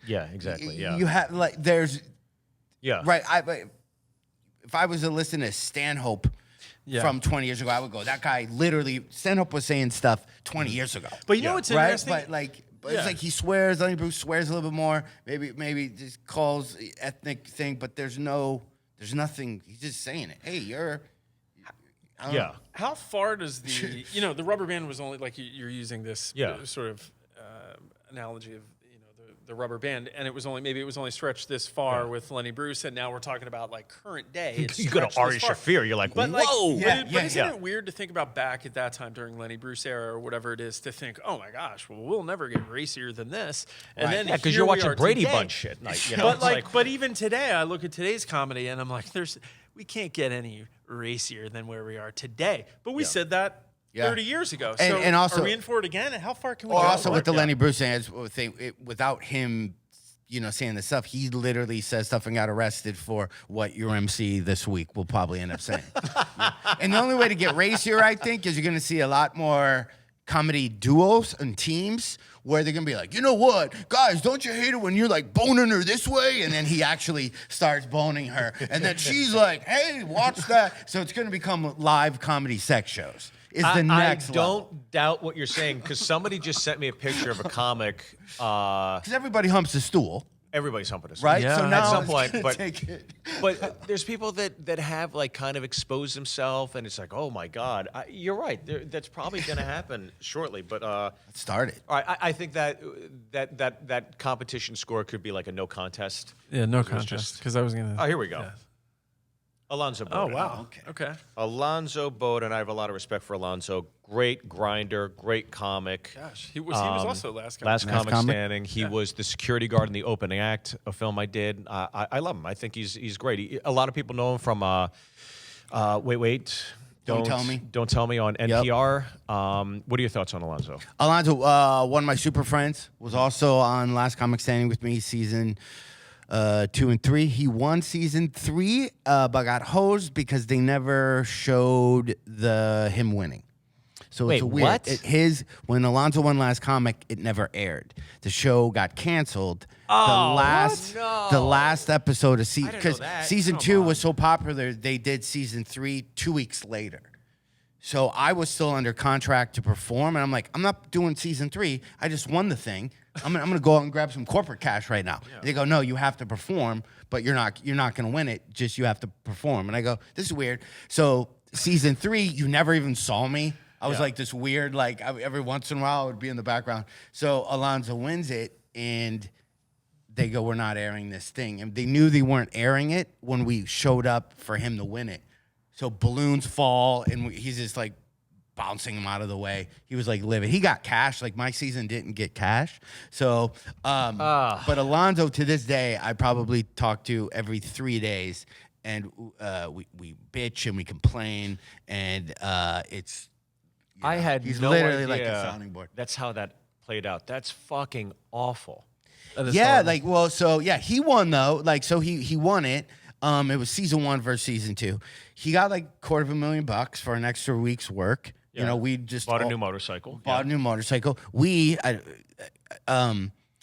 yeah, exactly, yeah, You have like there's yeah, right. If I was to listen to Stanhope from 20 years ago, I would go, that guy literally Stanhope was saying stuff 20 years ago. But you know what's right? interesting? But it's like he swears. Lenny Bruce swears a little bit more. Maybe just calls the ethnic thing, but there's nothing. He's just saying it. Hey, you're. I don't know. How far does the rubber band was only like you're using this sort of analogy of the rubber band, and it was only stretched this far with Lenny Bruce, and now we're talking about like current day. You go to Ari Shaffir, you're like, but whoa. Isn't it weird to think about back at that time during Lenny Bruce era or whatever it is to think, oh my gosh, well we'll never get racier than this, and then because you're watching Brady Bunch shit, but even today, I look at today's comedy and I'm like, we can't get any racier than where we are today. But we said that 30 years ago. So and also, are we in for it again? And how far can we go? Also, with the Lenny Bruce thing, without him, saying this stuff, he literally says stuff and got arrested for what your MC this week will probably end up saying. And the only way to get racier, I think, is you're going to see a lot more comedy duos and teams where they're gonna be like, you know what, guys, don't you hate it when you're like boning her this way? And then he actually starts boning her. And then she's like, hey, watch that. So it's gonna become live comedy sex shows. Is the next level. I don't doubt what you're saying, because somebody just sent me a picture of a comic. Because everybody humps a stool. Everybody's humping a stool. Right? Yeah. So now at some it's point, gonna but take it. but there's people that have like kind of exposed themselves, and it's like, oh my God, you're right. That's probably going to happen shortly. But It started. all right, I think that competition score could be like a no contest. Yeah, no contest. Because I was gonna. Oh, here we go. Yeah. Alonzo Bodden. Oh wow. Okay. Alonzo Bodden. I have a lot of respect for Alonzo. Great grinder, great comic. Gosh, he was also last Comic comic? Standing. He was the security guard in the opening act, a film I did. I love him. I think he's great. A lot of people know him from Wait. Don't Tell Me. Don't Tell Me on NPR. What are your thoughts on Alonzo? Alonzo, one of my super friends, was also on Last Comic Standing with me, season 2 and 3. He won season 3, but got hosed because they never showed him winning. So Wait, it's a weird. what? When Alonzo won Last Comic, it never aired. The show got canceled. Oh, The last episode of didn't know because that. season Come 2 on. was so popular, they did season 3 2 weeks later. So I was still under contract to perform, and I'm like, I'm not doing season 3. I just won the thing. I'm gonna go out and grab some corporate cash right now. They go, no, you have to perform, but you're not gonna win it. Just you have to perform. And I go, this is weird. So season 3, you never even saw me. I was like this weird, like every once in a while I would be in the background. So Alonzo wins it, and they go, we're not airing this thing. And they knew they weren't airing it when we showed up for him to win it. So balloons fall, and he's just like bouncing him out of the way. He was like livid. He got cash. Like my season didn't get cash. So, but Alonzo to this day, I probably talk to every 3 days, and we bitch and we complain, and it's. I had he's no literally idea like a sounding board. That's how that played out. That's fucking awful. Yeah, he won though. Like, so he won it. It was season 1 versus season 2. He got like $250,000 for an extra week's work. Yeah. You know, we just Bought a new motorcycle. Bought a new motorcycle.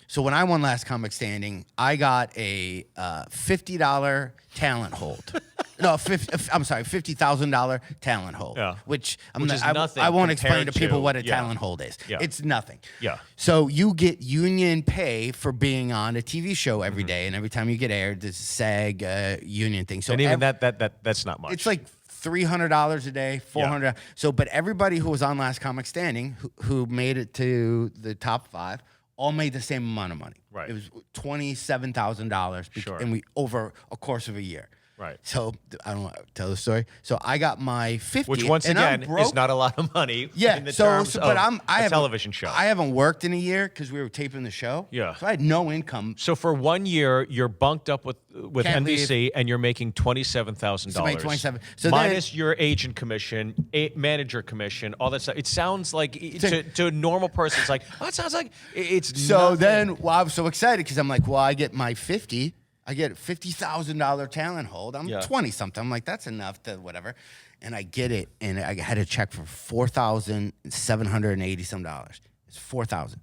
So when I won Last Comic Standing, I got a $50 talent hold. No, $50,000 talent hold. Yeah. Which is nothing I won't explain to compared people to- what a yeah. talent hold is. Yeah. It's nothing. Yeah. So you get union pay for being on a TV show every day, and every time you get aired, there's a SAG union thing. So And even that's not much. it's like $300 a day, $400. Yeah. So, but everybody who was on Last Comic Standing, who made it to the top 5, all made the same amount of money. Right. It was $27,000, Sure. and we over a course of a year. Right. So I don't want to tell the story. So I got my 50, Which once and I'm again broke. is not a lot of money. Yeah, in the so terms but of I a haven't- television show. I haven't worked in a year because we were taping the show. Yeah. So I had no income. So for 1 year, you're bunked up with Can't NBC, and you're making $27,000. So make 27. So minus your agent commission, manager commission, all that stuff. It sounds like to a normal person, it's like, oh, it sounds like it's. So nothing. then, well, I was so excited because I'm like, well, I get my 50. I get a $50,000 talent hold. I'm 20 something. I'm like, that's enough to whatever. And I get it, and I had a check for $4,780 some dollars. It's $4,000. And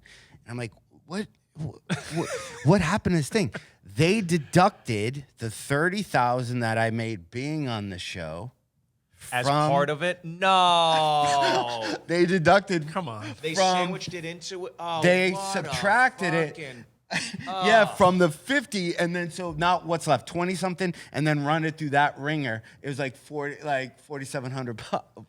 I'm like, what happened to this thing? They deducted the $30,000 that I made being on the show. As part of it? No. They deducted. Come on. They from- sandwiched it into it. Oh, They what a subtracted it. fucking- Yeah, from the 50, and then so now what's left? 20 something, and then run it through that ringer. It was like 4,700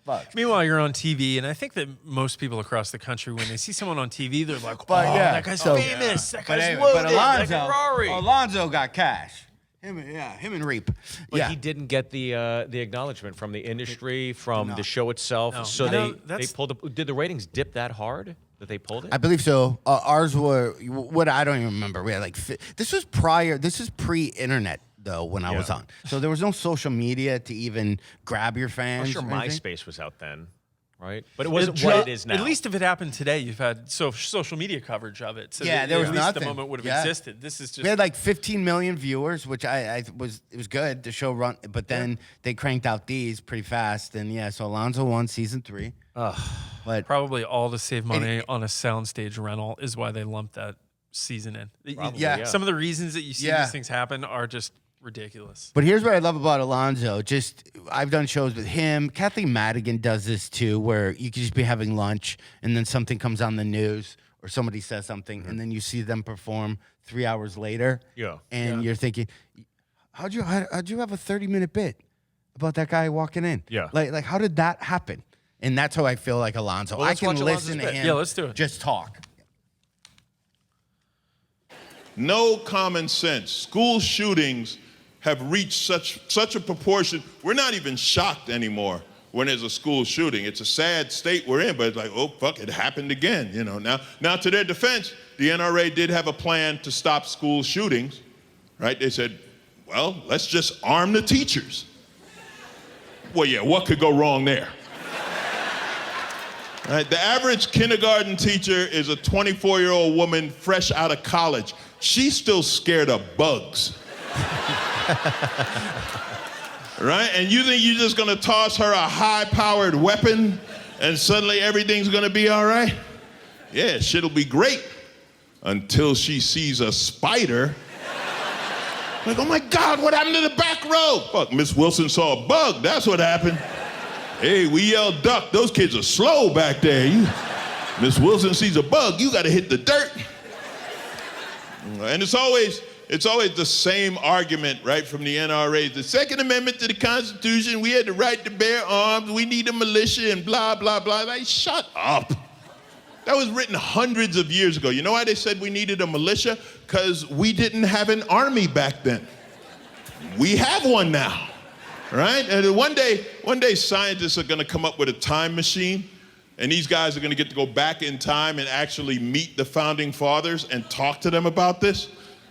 bucks. Meanwhile, you're on TV, and I think that most people across the country, when they see someone on TV, they're like, But oh, yeah, that guy's so- famous. That But guy's anyway, loaded. but that guy Ferrari. Alonzo got cash. Him and Reap. But yeah. he didn't get the acknowledgement from the industry, from No. the show itself. No. So I know, they pulled. Did the ratings dip that hard that they pulled it? I believe so. Ours were what I don't even remember. We had like this was prior. This is pre-internet though when I was on. So there was no social media to even grab your fans. I'm sure or anything. MySpace was out then, right? But it wasn't what it is now. At least if it happened today, you've had social media coverage of it. So Yeah, that there was at least nothing. the moment would have Yeah. existed. This is just We had like 15 million viewers, which it was good. The show run, but then they cranked out these pretty fast, and yeah. So Alonzo won season 3. But probably all to save money on a soundstage rental is why they lumped that season in. yeah. Some of the reasons that you see Yeah. these things happen are just ridiculous. But here's what I love about Alonzo. I've done shows with him. Kathleen Madigan does this too, where you could just be having lunch and then something comes on the news or somebody says something, and then you see them perform 3 hours later. Yeah. And you're thinking, how'd you have a 30-minute bit about that guy walking in? Yeah. Like how did that happen? And that's how I feel like Alonzo. Well, I let's can watch Alonzo's listen to bit. him. Yeah, let's do it. Just talk. No common sense. School shootings have reached such a proportion. We're not even shocked anymore when there's a school shooting. It's a sad state we're in, but it's like, oh, fuck, it happened again. You know, now to their defense, the NRA did have a plan to stop school shootings, right? They said, well, let's just arm the teachers. Well, yeah, what could go wrong there? Right, the average kindergarten teacher is a 24-year-old woman fresh out of college. She's still scared of bugs. Right? And you think you're just gonna toss her a high-powered weapon and suddenly everything's gonna be all right? Yeah, shit'll be great until she sees a spider. Like, oh my God, what happened to the back row? Fuck, Miss Wilson saw a bug, that's what happened. Hey, we yelled duck. Those kids are slow back there. Miss Wilson sees a bug, you gotta hit the dirt. And it's always the same argument, right, from the NRA. The Second Amendment to the Constitution, we had the right to bear arms, we need a militia and blah, blah, blah. Like, shut up. That was written hundreds of years ago. You know why they said we needed a militia? Because we didn't have an army back then. We have one now. Right? And one day scientists are gonna come up with a time machine, and these guys are gonna get to go back in time and actually meet the founding fathers and talk to them about this.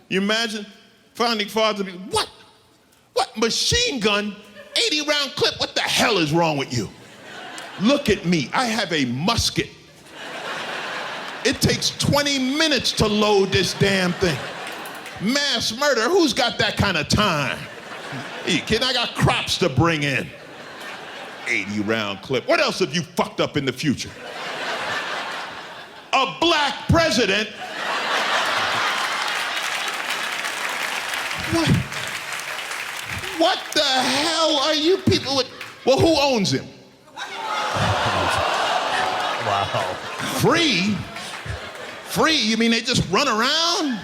You imagine founding fathers be, what machine gun, 80-round clip, what the hell is wrong with you? Look at me, I have a musket. It takes 20 minutes to load this damn thing. Mass murder, who's got that kind of time? Hey, kid, I got crops to bring in. 80-round clip. What else have you fucked up in the future? A black president? What the hell are you people with? Well, who owns him? Wow. Free? Free? You mean they just run around?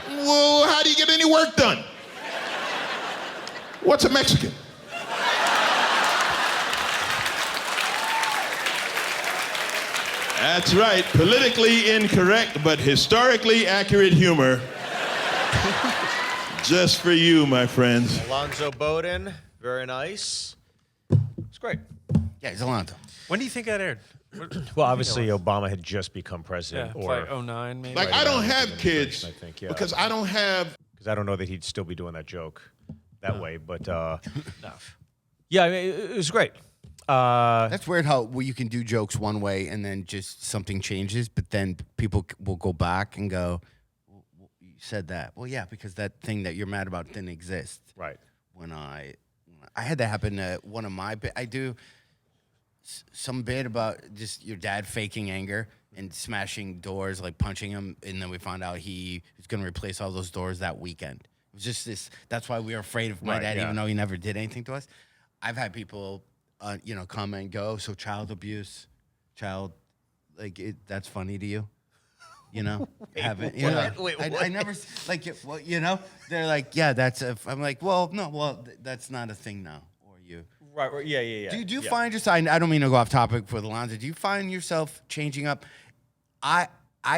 Well, how do you get any work done? What's a Mexican? That's right, politically incorrect but historically accurate humor. Just for you, my friends. Alonzo Bodden, very nice. It's great. Yeah, he's Alonzo. When do you think that aired? Well, obviously, Obama had just become president. Yeah, or like 09 maybe. Like, I don't have kids I think, yeah. because I don't have. Because I don't know that he'd still be doing that joke that way. But, yeah, I mean, it was great. That's weird how you can do jokes one way and then just something changes, but then people will go back and go, well, you said that. Well, yeah, because that thing that you're mad about didn't exist. Right. When I had that happen to one of my I do some bit about just your dad faking anger and smashing doors, like punching him, and then we found out he was going to replace all those doors that weekend. It was just this. That's why we were afraid of my dad, even though he never did anything to us. I've had people, come and go. So child abuse, that's funny to you. Haven't you know? I never like it. Well, they're like, yeah, I'm like, well, no, that's not a thing now. Or you, Right. Yeah. Do you find yourself? I don't mean to go off topic for the Alonzo. Do you find yourself changing up? I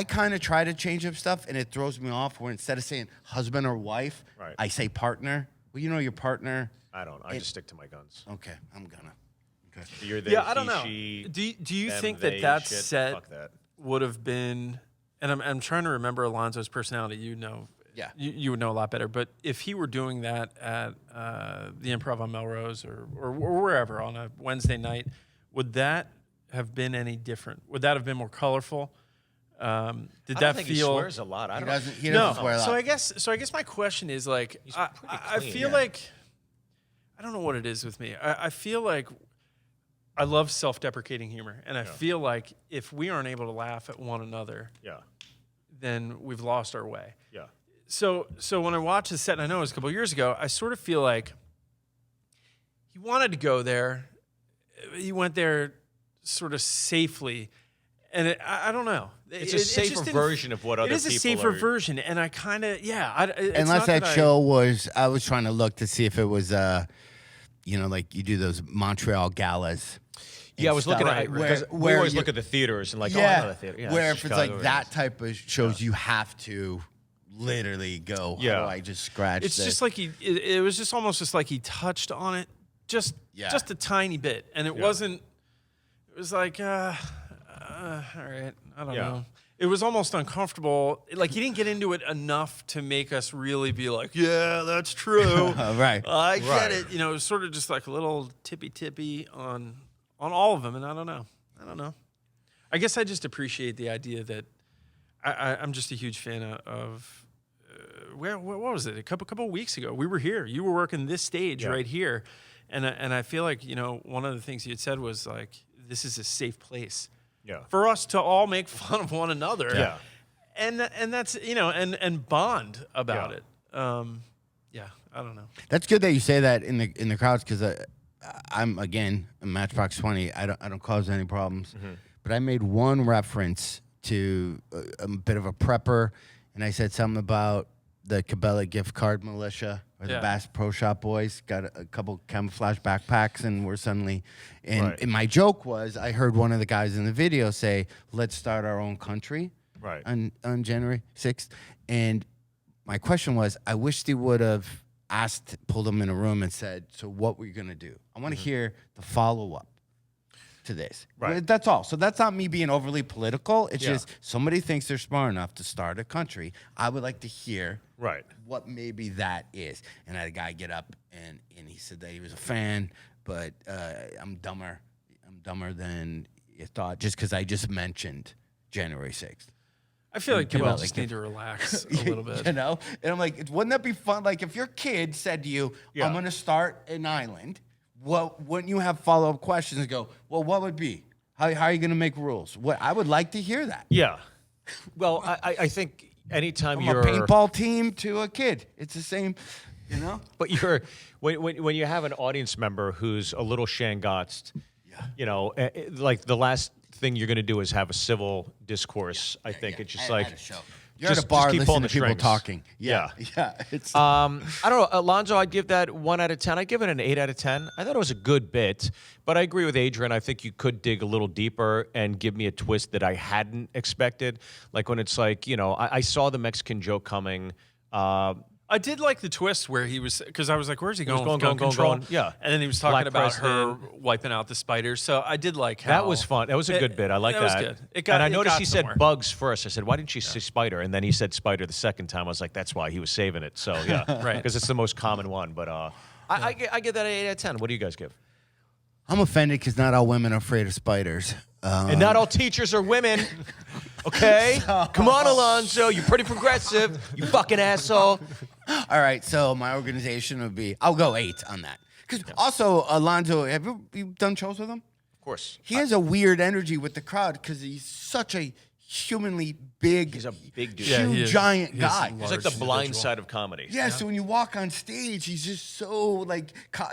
kind of try to change up stuff, and it throws me off. Where instead of saying husband or wife, right. I say partner. Well, your partner. I don't. I just stick to my guns. Okay, I'm gonna. Okay. You're the Yeah, I don't he, know. she, Do you them, think they, that shit, set fuck that. would have been? And I'm trying to remember Alonzo's personality. Yeah. You would know a lot better. But if he were doing that at the Improv on Melrose or wherever on a Wednesday night, would that have been any different? Would that have been more colorful? Did I that don't think feel? he swears a lot. He doesn't swear a lot. So I guess my question is like, I clean, feel yeah. like I don't know what it is with me. I feel like I love self-deprecating humor, and I feel like if we aren't able to laugh at one another, then we've lost our way. Yeah. So when I watch the set, and I know it was a couple of years ago, I sort of feel like he wanted to go there. He went there sort of safely, and I don't know. It's a safer version of what other people are. It is a safer version, and I kind of Unless that show was, I was trying to look to see if it was, like you do those Montreal galas. Yeah, I was looking at because we always look at the theaters and like, oh, I know the theater. Yeah, where if it's Chicago, like that type of shows, you have to literally go. Yeah. How do I just scratch? It's just like it was just almost just like he touched on it just a tiny bit, and it wasn't. It was like, all right, I don't know. It was almost uncomfortable. Like he didn't get into it enough to make us really be like, yeah, that's true. Right. I get it. It was sort of just like a little tippy on all of them, and I don't know. I guess I just appreciate the idea that I'm just a huge fan of. What was it? A couple weeks ago, we were here. You were working this stage right here, and I feel like one of the things you had said was like, this is a safe place. Yeah. For us to all make fun of one another. Yeah. And that's and bond about it. I don't know. That's good that you say that in the crowds because I'm again a Matchbox 20. I don't cause any problems, but I made one reference to a bit of a prepper, and I said something about the Cabela gift card militia or the Bass Pro Shop boys got a couple camouflage backpacks, and we're suddenly. And my joke was I heard one of the guys in the video say, "Let's start our own country." Right. On January 6th, and my question was, I wish they would have pulled them in a room and said, so what were you going to do? I want to hear the follow-up to this. Right. That's all. So that's not me being overly political. It's just somebody thinks they're smart enough to start a country. I would like to hear what maybe that is. And I had a guy get up, and he said that he was a fan, but I'm dumber. I'm dumber than you thought just because I just mentioned January 6th. I feel like people just need to relax a little bit. And I'm like, wouldn't that be fun? Like if your kid said to you, I'm going to start an island, wouldn't you have follow-up questions and go, well, what would be? How are you going to make rules? I would like to hear that. Yeah. Well, I think anytime From you're a paintball team to a kid, it's the same, But when you have an audience member who's a little shangotzed, like the last thing you're going to do is have a civil discourse. I think it's just like you're at a bar keep listening pulling to the people strings. talking. Yeah. It's I don't know, Alonzo. I'd give that 1 out of 10. I'd give it an 8 out of 10. I thought it was a good bit, but I agree with Adrian. I think you could dig a little deeper and give me a twist that I hadn't expected. Like when it's like I saw the Mexican joke coming. I I did like the twist where he was, because I was like, where's he going? going, with gun going, control? going. Yeah. And then he was talking Black about president. her wiping out the spiders. So I did like how. That was fun. That was a good bit. I like that. That was good. It got, and I it noticed got he somewhere. said bugs first. I said, why didn't you say spider? And then he said spider the second time. I was like, that's why he was saving it. So, yeah. Right. Because it's the most common one. But I give that an 8 out of 10. What do you guys give? I'm offended because not all women are afraid of spiders. And not all teachers are women. Okay? Come on, Alonzo. You're pretty progressive. You fucking asshole. All right, so my organization would be, I'll go 8 on that. Because also, Alonzo, have you done shows with him? Of course. He has a weird energy with the crowd because he's such a humanly big, He's a big dude. huge, Yeah, he is. giant He's guy. He's like the blind side of comedy. Yeah, so when you walk on stage, he's just so, like,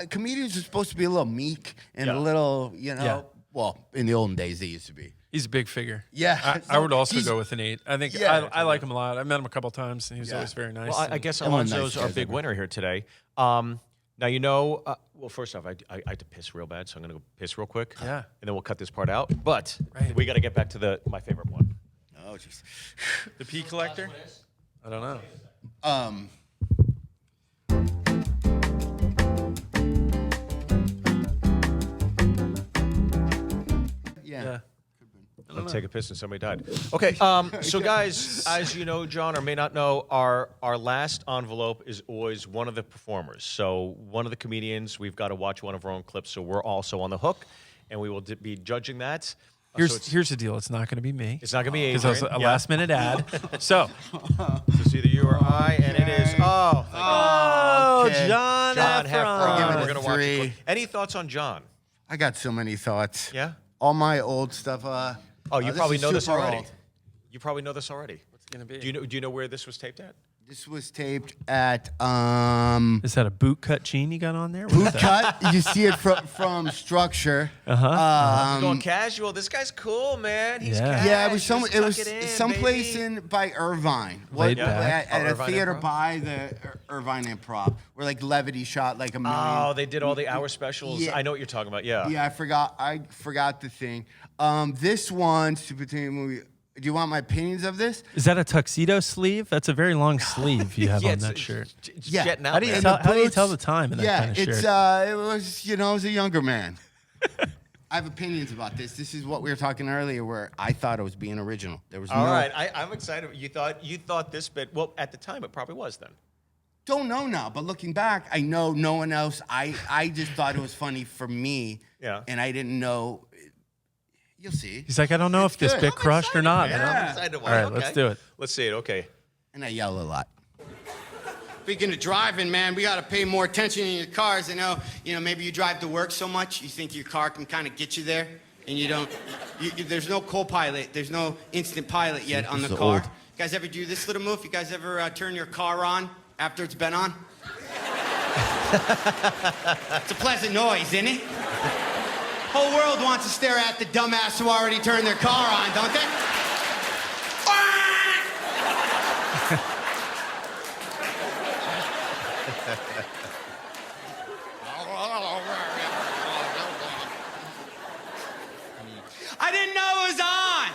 comedians are supposed to be a little meek and Yeah. a little, you know, Yeah. well, in the olden days, they used to be. He's a big figure. Yeah. I would also He's- go with an 8. I think Yeah. I like him a lot. I met him a couple times, and he was Yeah. always very nice. Well, I guess One of the Alonzo's nicest our guys big ever. winner here today. Now, you know, well, first off, I had to piss real bad, so I'm going to go piss real quick. Yeah. And then we'll cut this part out. But Right. we got to get back to my favorite one. Oh, jeez. The pea collector? I don't know. Yeah. I'll take a piss and somebody died. Okay, so guys, as you know, John, or may not know, our last envelope is always one of the performers. So one of the comedians, we've got to watch one of our own clips, so we're also on the hook, and we will be judging that. Here's the deal. It's not going to be me. It's not going to be Because that was Adrian. a last-minute ad. So, It's either you or I, and it is, thank God. Okay. John John Heffron. Heffron. Give it We're a going to watch a 3. clip. Any thoughts on John? I got so many thoughts. Yeah? All my old stuff. Oh, you probably is know this super already. old. You probably know this already. What's it going to be? Do you know where this was taped at? This was taped at Is that a boot cut jean you got on there? What is Boot that? Cut. You see it from Structure. Going casual. This guy's cool, man. He's Yeah. Yeah, it was Just it was tuck in, someplace baby. by Irvine. Laid back. At a Irvine theater Improv? by the Irvine Improv, where like Levity shot like a million. Oh, they did all the hour specials. Yeah. I know what you're talking about. Yeah. Yeah, I forgot the thing. This one, Stupid Thing movie. Do you want my opinions of this? Is that a tuxedo sleeve? That's a very long sleeve you have Yeah, on it's- that shirt. It's Yeah. jetting out, How do you man. tell- the how do you boots- tell the time in that yeah, kind of it's shirt? it was I was a younger man. I have opinions about this. This is what we were talking earlier, where I thought it was being original. There was All no. right, I'm excited. You thought this bit. Well, at the time, it probably was then. Don't know now, but looking back, I know no one else. I just thought it was funny for me. Yeah. And I didn't know. You'll see. He's like, I don't know if this good. bit crushed or not. Man, man. I'm excited to watch. All right, Okay. let's do it. Let's see it. Okay. And I yell a lot. Speaking of driving, man, we got to pay more attention in your cars. I know, maybe you drive to work so much, you think your car can kind of get you there, and you don't. There's no co-pilot. There's no instant pilot yet on the so car. old. You guys ever do this little move? You guys ever turn your car on after it's been on? It's a pleasant noise, isn't it? Whole world wants to stare at the dumbass who already turned their car on, don't they? I didn't know it was on.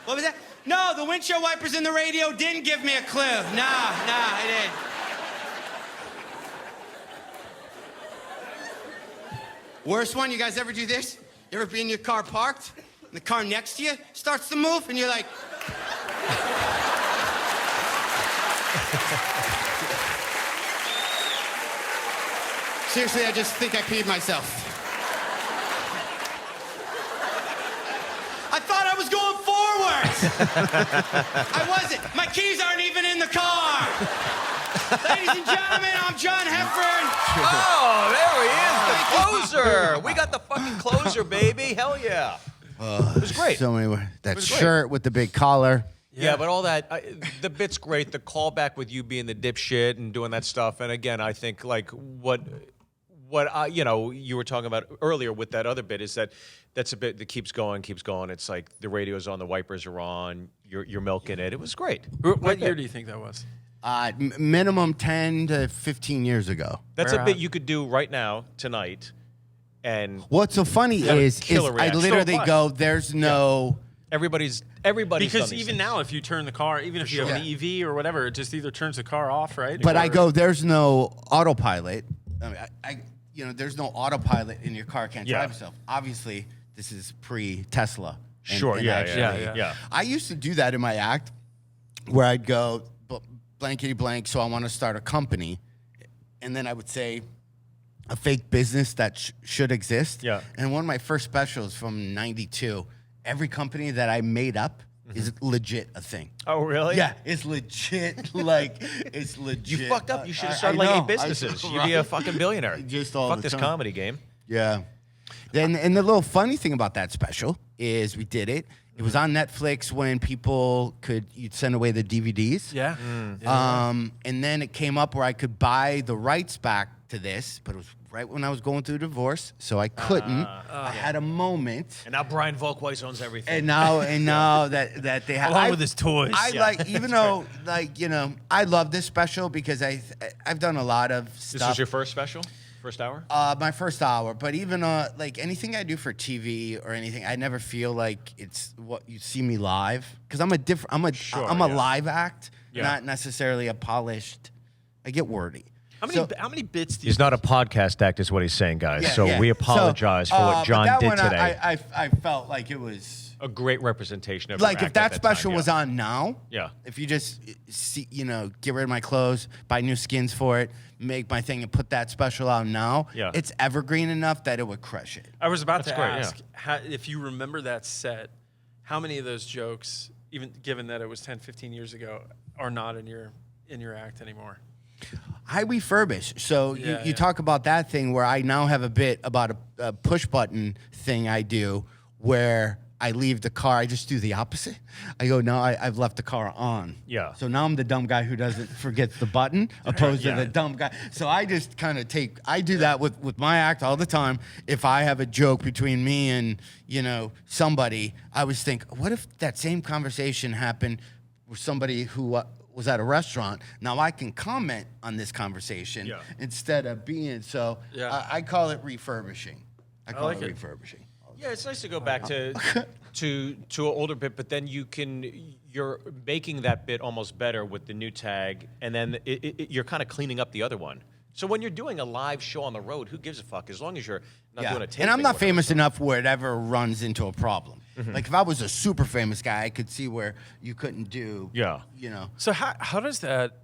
What was that? No, the windshield wipers in the radio didn't give me a clue. No, it didn't. Worst one, you guys ever do this? You ever be in your car parked, and the car next to you starts to move, and you're like... Seriously, I just think I peed myself. I thought I was going forward. I wasn't. My keys aren't even in the car. Ladies and gentlemen, I'm John Heffron. Oh, there he is, the closer. We got the fucking closer, baby. Hell yeah. It was great. So many. That was great. shirt with the big collar. Yeah, but all that, the bit's great. The callback with you being the dipshit and doing that stuff. And again, I think like what you were talking about earlier with that other bit is that's a bit that keeps going. It's like the radio's on, the wipers are on, you're milking it. It was great. What year do you think that was? Minimum 10 to 15 years ago. That's Where a bit at? you could do right now, tonight, and What's so funny Yeah, is killer I reaction. literally So what? go, there's no... everybody's Everybody's because done these even things. now, if you turn the car, even if you have an EV or whatever, it just either turns the car off, right? But or, I go, there's no autopilot. I mean, you know, there's no autopilot in your car. Can't drive yourself. Obviously, this is pre-Tesla. Sure, yeah. I used to do that in my act, where I'd go blankety blank. So I want to start a company, and then I would say a fake business that should exist. Yeah. And one of my first specials from '92, every company that I made up is legit a thing. Oh, really? Yeah, it's legit. Like, it's legit. You fucked up. You should have I started like know. 8 businesses. You'd be a fucking billionaire. Just all Fuck the this time. comedy game. Yeah. Then, and the little funny thing about that special is we did it. It was on Netflix when you'd send away the DVDs. Yeah. And then it came up where I could buy the rights back to this, but it was right when I was going through a divorce, so I couldn't. I had a moment. And now Brian Volkweiss owns everything. And now that they have, Along with his toys. I like, even though, like, you know, I love this special because I've done a lot of stuff. This was your first special? First hour? My first hour, but even like anything I do for TV or anything, I never feel like it's what you see me live, because I'm a live act, not necessarily a polished. I get wordy. How many bits do you? He's not a podcast act, is what he's saying, guys. Yeah, so yeah. we apologize for what but John that did one, today. I felt like it was A great representation of like your if act that at special time, was on now. Yeah. If you just see, you know, get rid of my clothes, buy new skins for it, make my thing, and put that special out now. Yeah. It's evergreen enough that it would crush it. I was about That's to great, ask if you remember that set, how many of those jokes, even given that it was 10, 15 years ago, are not in your act anymore? I refurbish. So you talk about that thing where I now have a bit about a push button thing I do where I leave the car. I just do the opposite. I go, no, I've left the car on. Yeah. So now I'm the dumb guy who forgets the button opposed to the dumb guy. So I just kind of I do that with my act all the time. If I have a joke between me and, you know, somebody, I always think, what if that same conversation happened with somebody who was at a restaurant? Now I can comment on this conversation instead of being, I call it refurbishing. I call it refurbishing. Yeah, it's nice to go back to an older bit, but then you're making that bit almost better with the new tag, and then you're kind of cleaning up the other one. So when you're doing a live show on the road, who gives a fuck? As long as you're not doing a tape. And I'm not famous enough where it ever runs into a problem. Mm-hmm. Like if I was a super famous guy, I could see where you couldn't do. Yeah. You know. So how does that?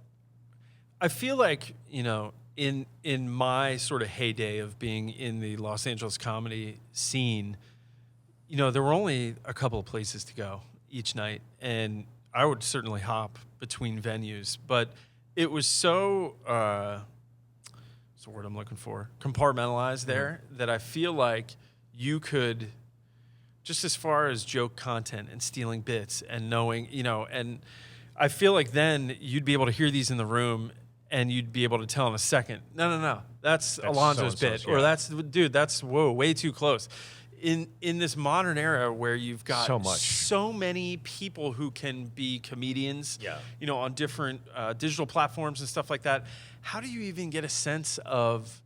I feel like, you know, in my sort of heyday of being in the Los Angeles comedy scene, you know, there were only a couple of places to go each night, and I would certainly hop between venues, but it was so what's the word I'm looking for? Compartmentalized there, that I feel like you could, just as far as joke content and stealing bits and knowing, you know, and I feel like then you'd be able to hear these in the room and you'd be able to tell in a second, no, that's Alonzo's so-and-so's, bit, or that's way too close. In this modern era where you've got so many people who can be comedians, you know, on different digital platforms and stuff like that, how do you even get a sense of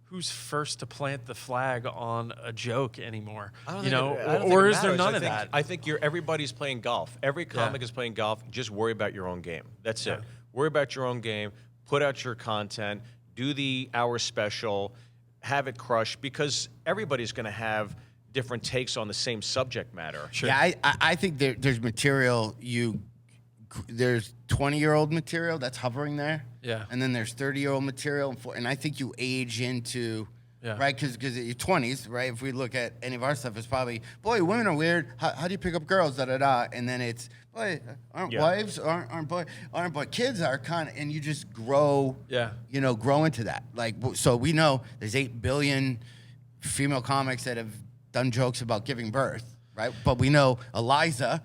who's first to plant the flag on a joke anymore? You know, or is there none of that? I think everybody's playing golf. Every comic is playing golf. Just worry about your own game. That's it. Worry about your own game. Put out your content. Do the hour special. Have it crush, because everybody's going to have different takes on the same subject matter. Sure. Yeah, I think there's material there's 20-year-old material that's hovering there. Yeah. And then there's 30-year-old material, and I think you age into, right? Because at your 20s, right? If we look at any of our stuff, it's probably, boy, women are weird. How do you pick up girls? And then it's, boy, aren't wives aren't boy kids are kind of, and you just grow. Yeah. You know, grow into that. Like, so we know there's 8 billion female comics that have done jokes about giving birth, right? But we know Eliza,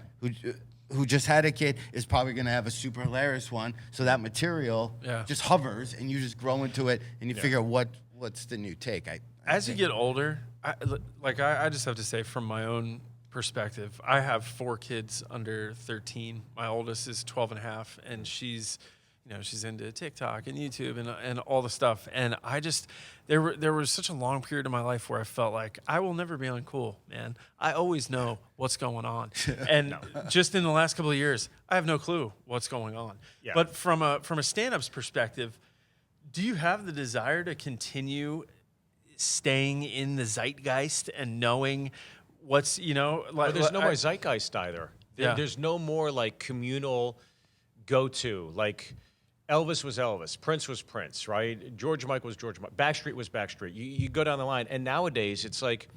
who just had a kid, is probably going to have a super hilarious one. So that material just hovers, and you just grow into it, and you figure what's the new take. As you get older, I just have to say, from my own perspective, I have 4 kids under 13. My oldest is 12 and a half, and she's, you know, she's into TikTok and YouTube and all the stuff. And I just, there was such a long period of my life where I felt like I will never be uncool, man. I always know what's going on. And just in the last couple of years, I have no clue what's going on. Yeah. But from a stand-up's perspective, do you have the desire to continue staying in the zeitgeist and knowing what's, you know, like, There's no more zeitgeist either. Yeah. There's no more like communal go-to. Like Elvis was Elvis, Prince was Prince, right? George Michael was George Michael, Backstreet was Backstreet. You go down the line, and nowadays it's like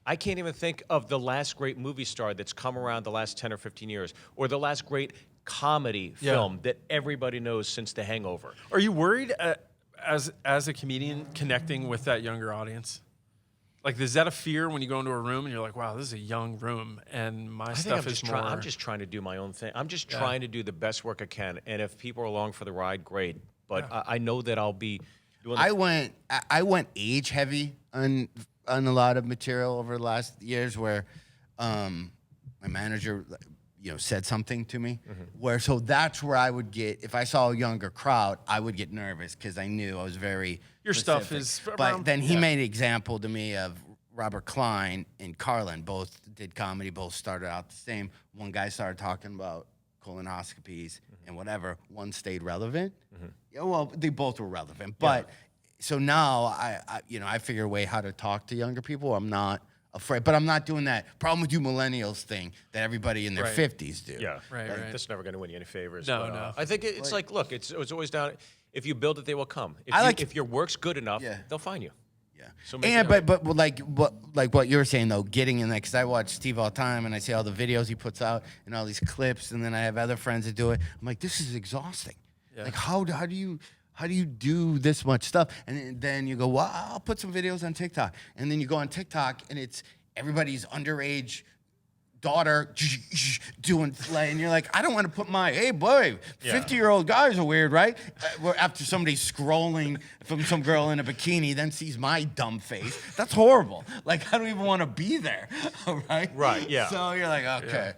I can't even think of the last great movie star that's come around the last 10 or 15 years, or the last great comedy film that everybody knows since The Hangover. Are you worried as a comedian connecting with that younger audience? Like, is that a fear when you go into a room and you're like, wow, this is a young room and my stuff is more... I'm just trying to do my own thing. I'm just trying to do the best work I can. And if people are along for the ride, great. But I know that I'll be doing I went age heavy on a lot of material over the last years where my manager, you know, said something to me where, so that's where I would get, if I saw a younger crowd, I would get nervous because I knew I was very Your specific. stuff is But around- then he made an example to me of Robert Klein and Carlin. Both did comedy, both started out the same. One guy started talking about colonoscopies and whatever. One stayed relevant. Yeah, well, they both were relevant. But so now I figure a way how to talk to younger people. I'm not afraid, but I'm not doing that problem with you millennials thing that everybody in their 50s do. Yeah, Right. That's never going to win you any favors. No, but, no. I think it's like, look, it's always down. If you build it, they will come. If your work's good enough, they'll find you. Yeah. So make And it but like what you were saying though, getting in that, because I watch Steve all the time and I see all the videos he puts out and all these clips, and then I have other friends that do it. I'm like, this is exhausting. Yeah. Like how do you do this much stuff? And then you go, well, I'll put some videos on TikTok, and then you go on TikTok and it's everybody's underage daughter doing play, and you're like, I don't want to put my, hey boy, 50-year-old guys are weird, right? After somebody's scrolling from some girl in a bikini, then sees my dumb face. That's horrible. Like, I don't even want to be there, right? Right, yeah. So you're like, okay.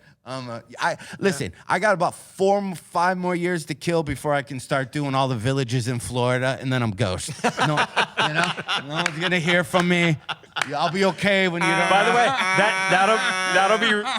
Listen, I got about 5 more years to kill before I can start doing all the villages in Florida, and then I'm ghost. No one's gonna hear from me. I'll be okay when you don't. By the way, that'll be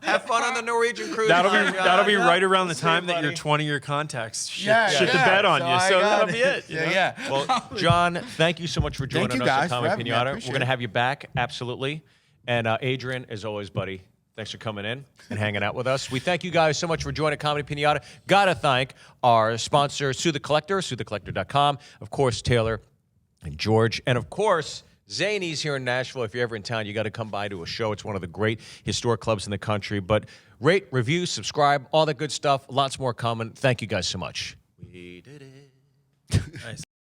Have fun on the Norwegian cruise. that'll be right around the time that your 20-year contacts shit the bed on you. So that'll be it. you know? Yeah. Well, John, thank you so much for joining you us guys at for Comedy having me. I Pinata. appreciate We're going to it. have you back, absolutely. And Adrian, as always, buddy, thanks for coming in and hanging out with us. We thank you guys so much for joining Comedy Pinata. Gotta thank our sponsor, Sue the Collector, SueTheCollector.com. Of course, Taylor and George. And of course, Zanies here in Nashville. If you're ever in town, you got to come by to a show. It's one of the great historic clubs in the country. But rate, review, subscribe, all that good stuff. Lots more coming. Thank you guys so much. We did it. Nice.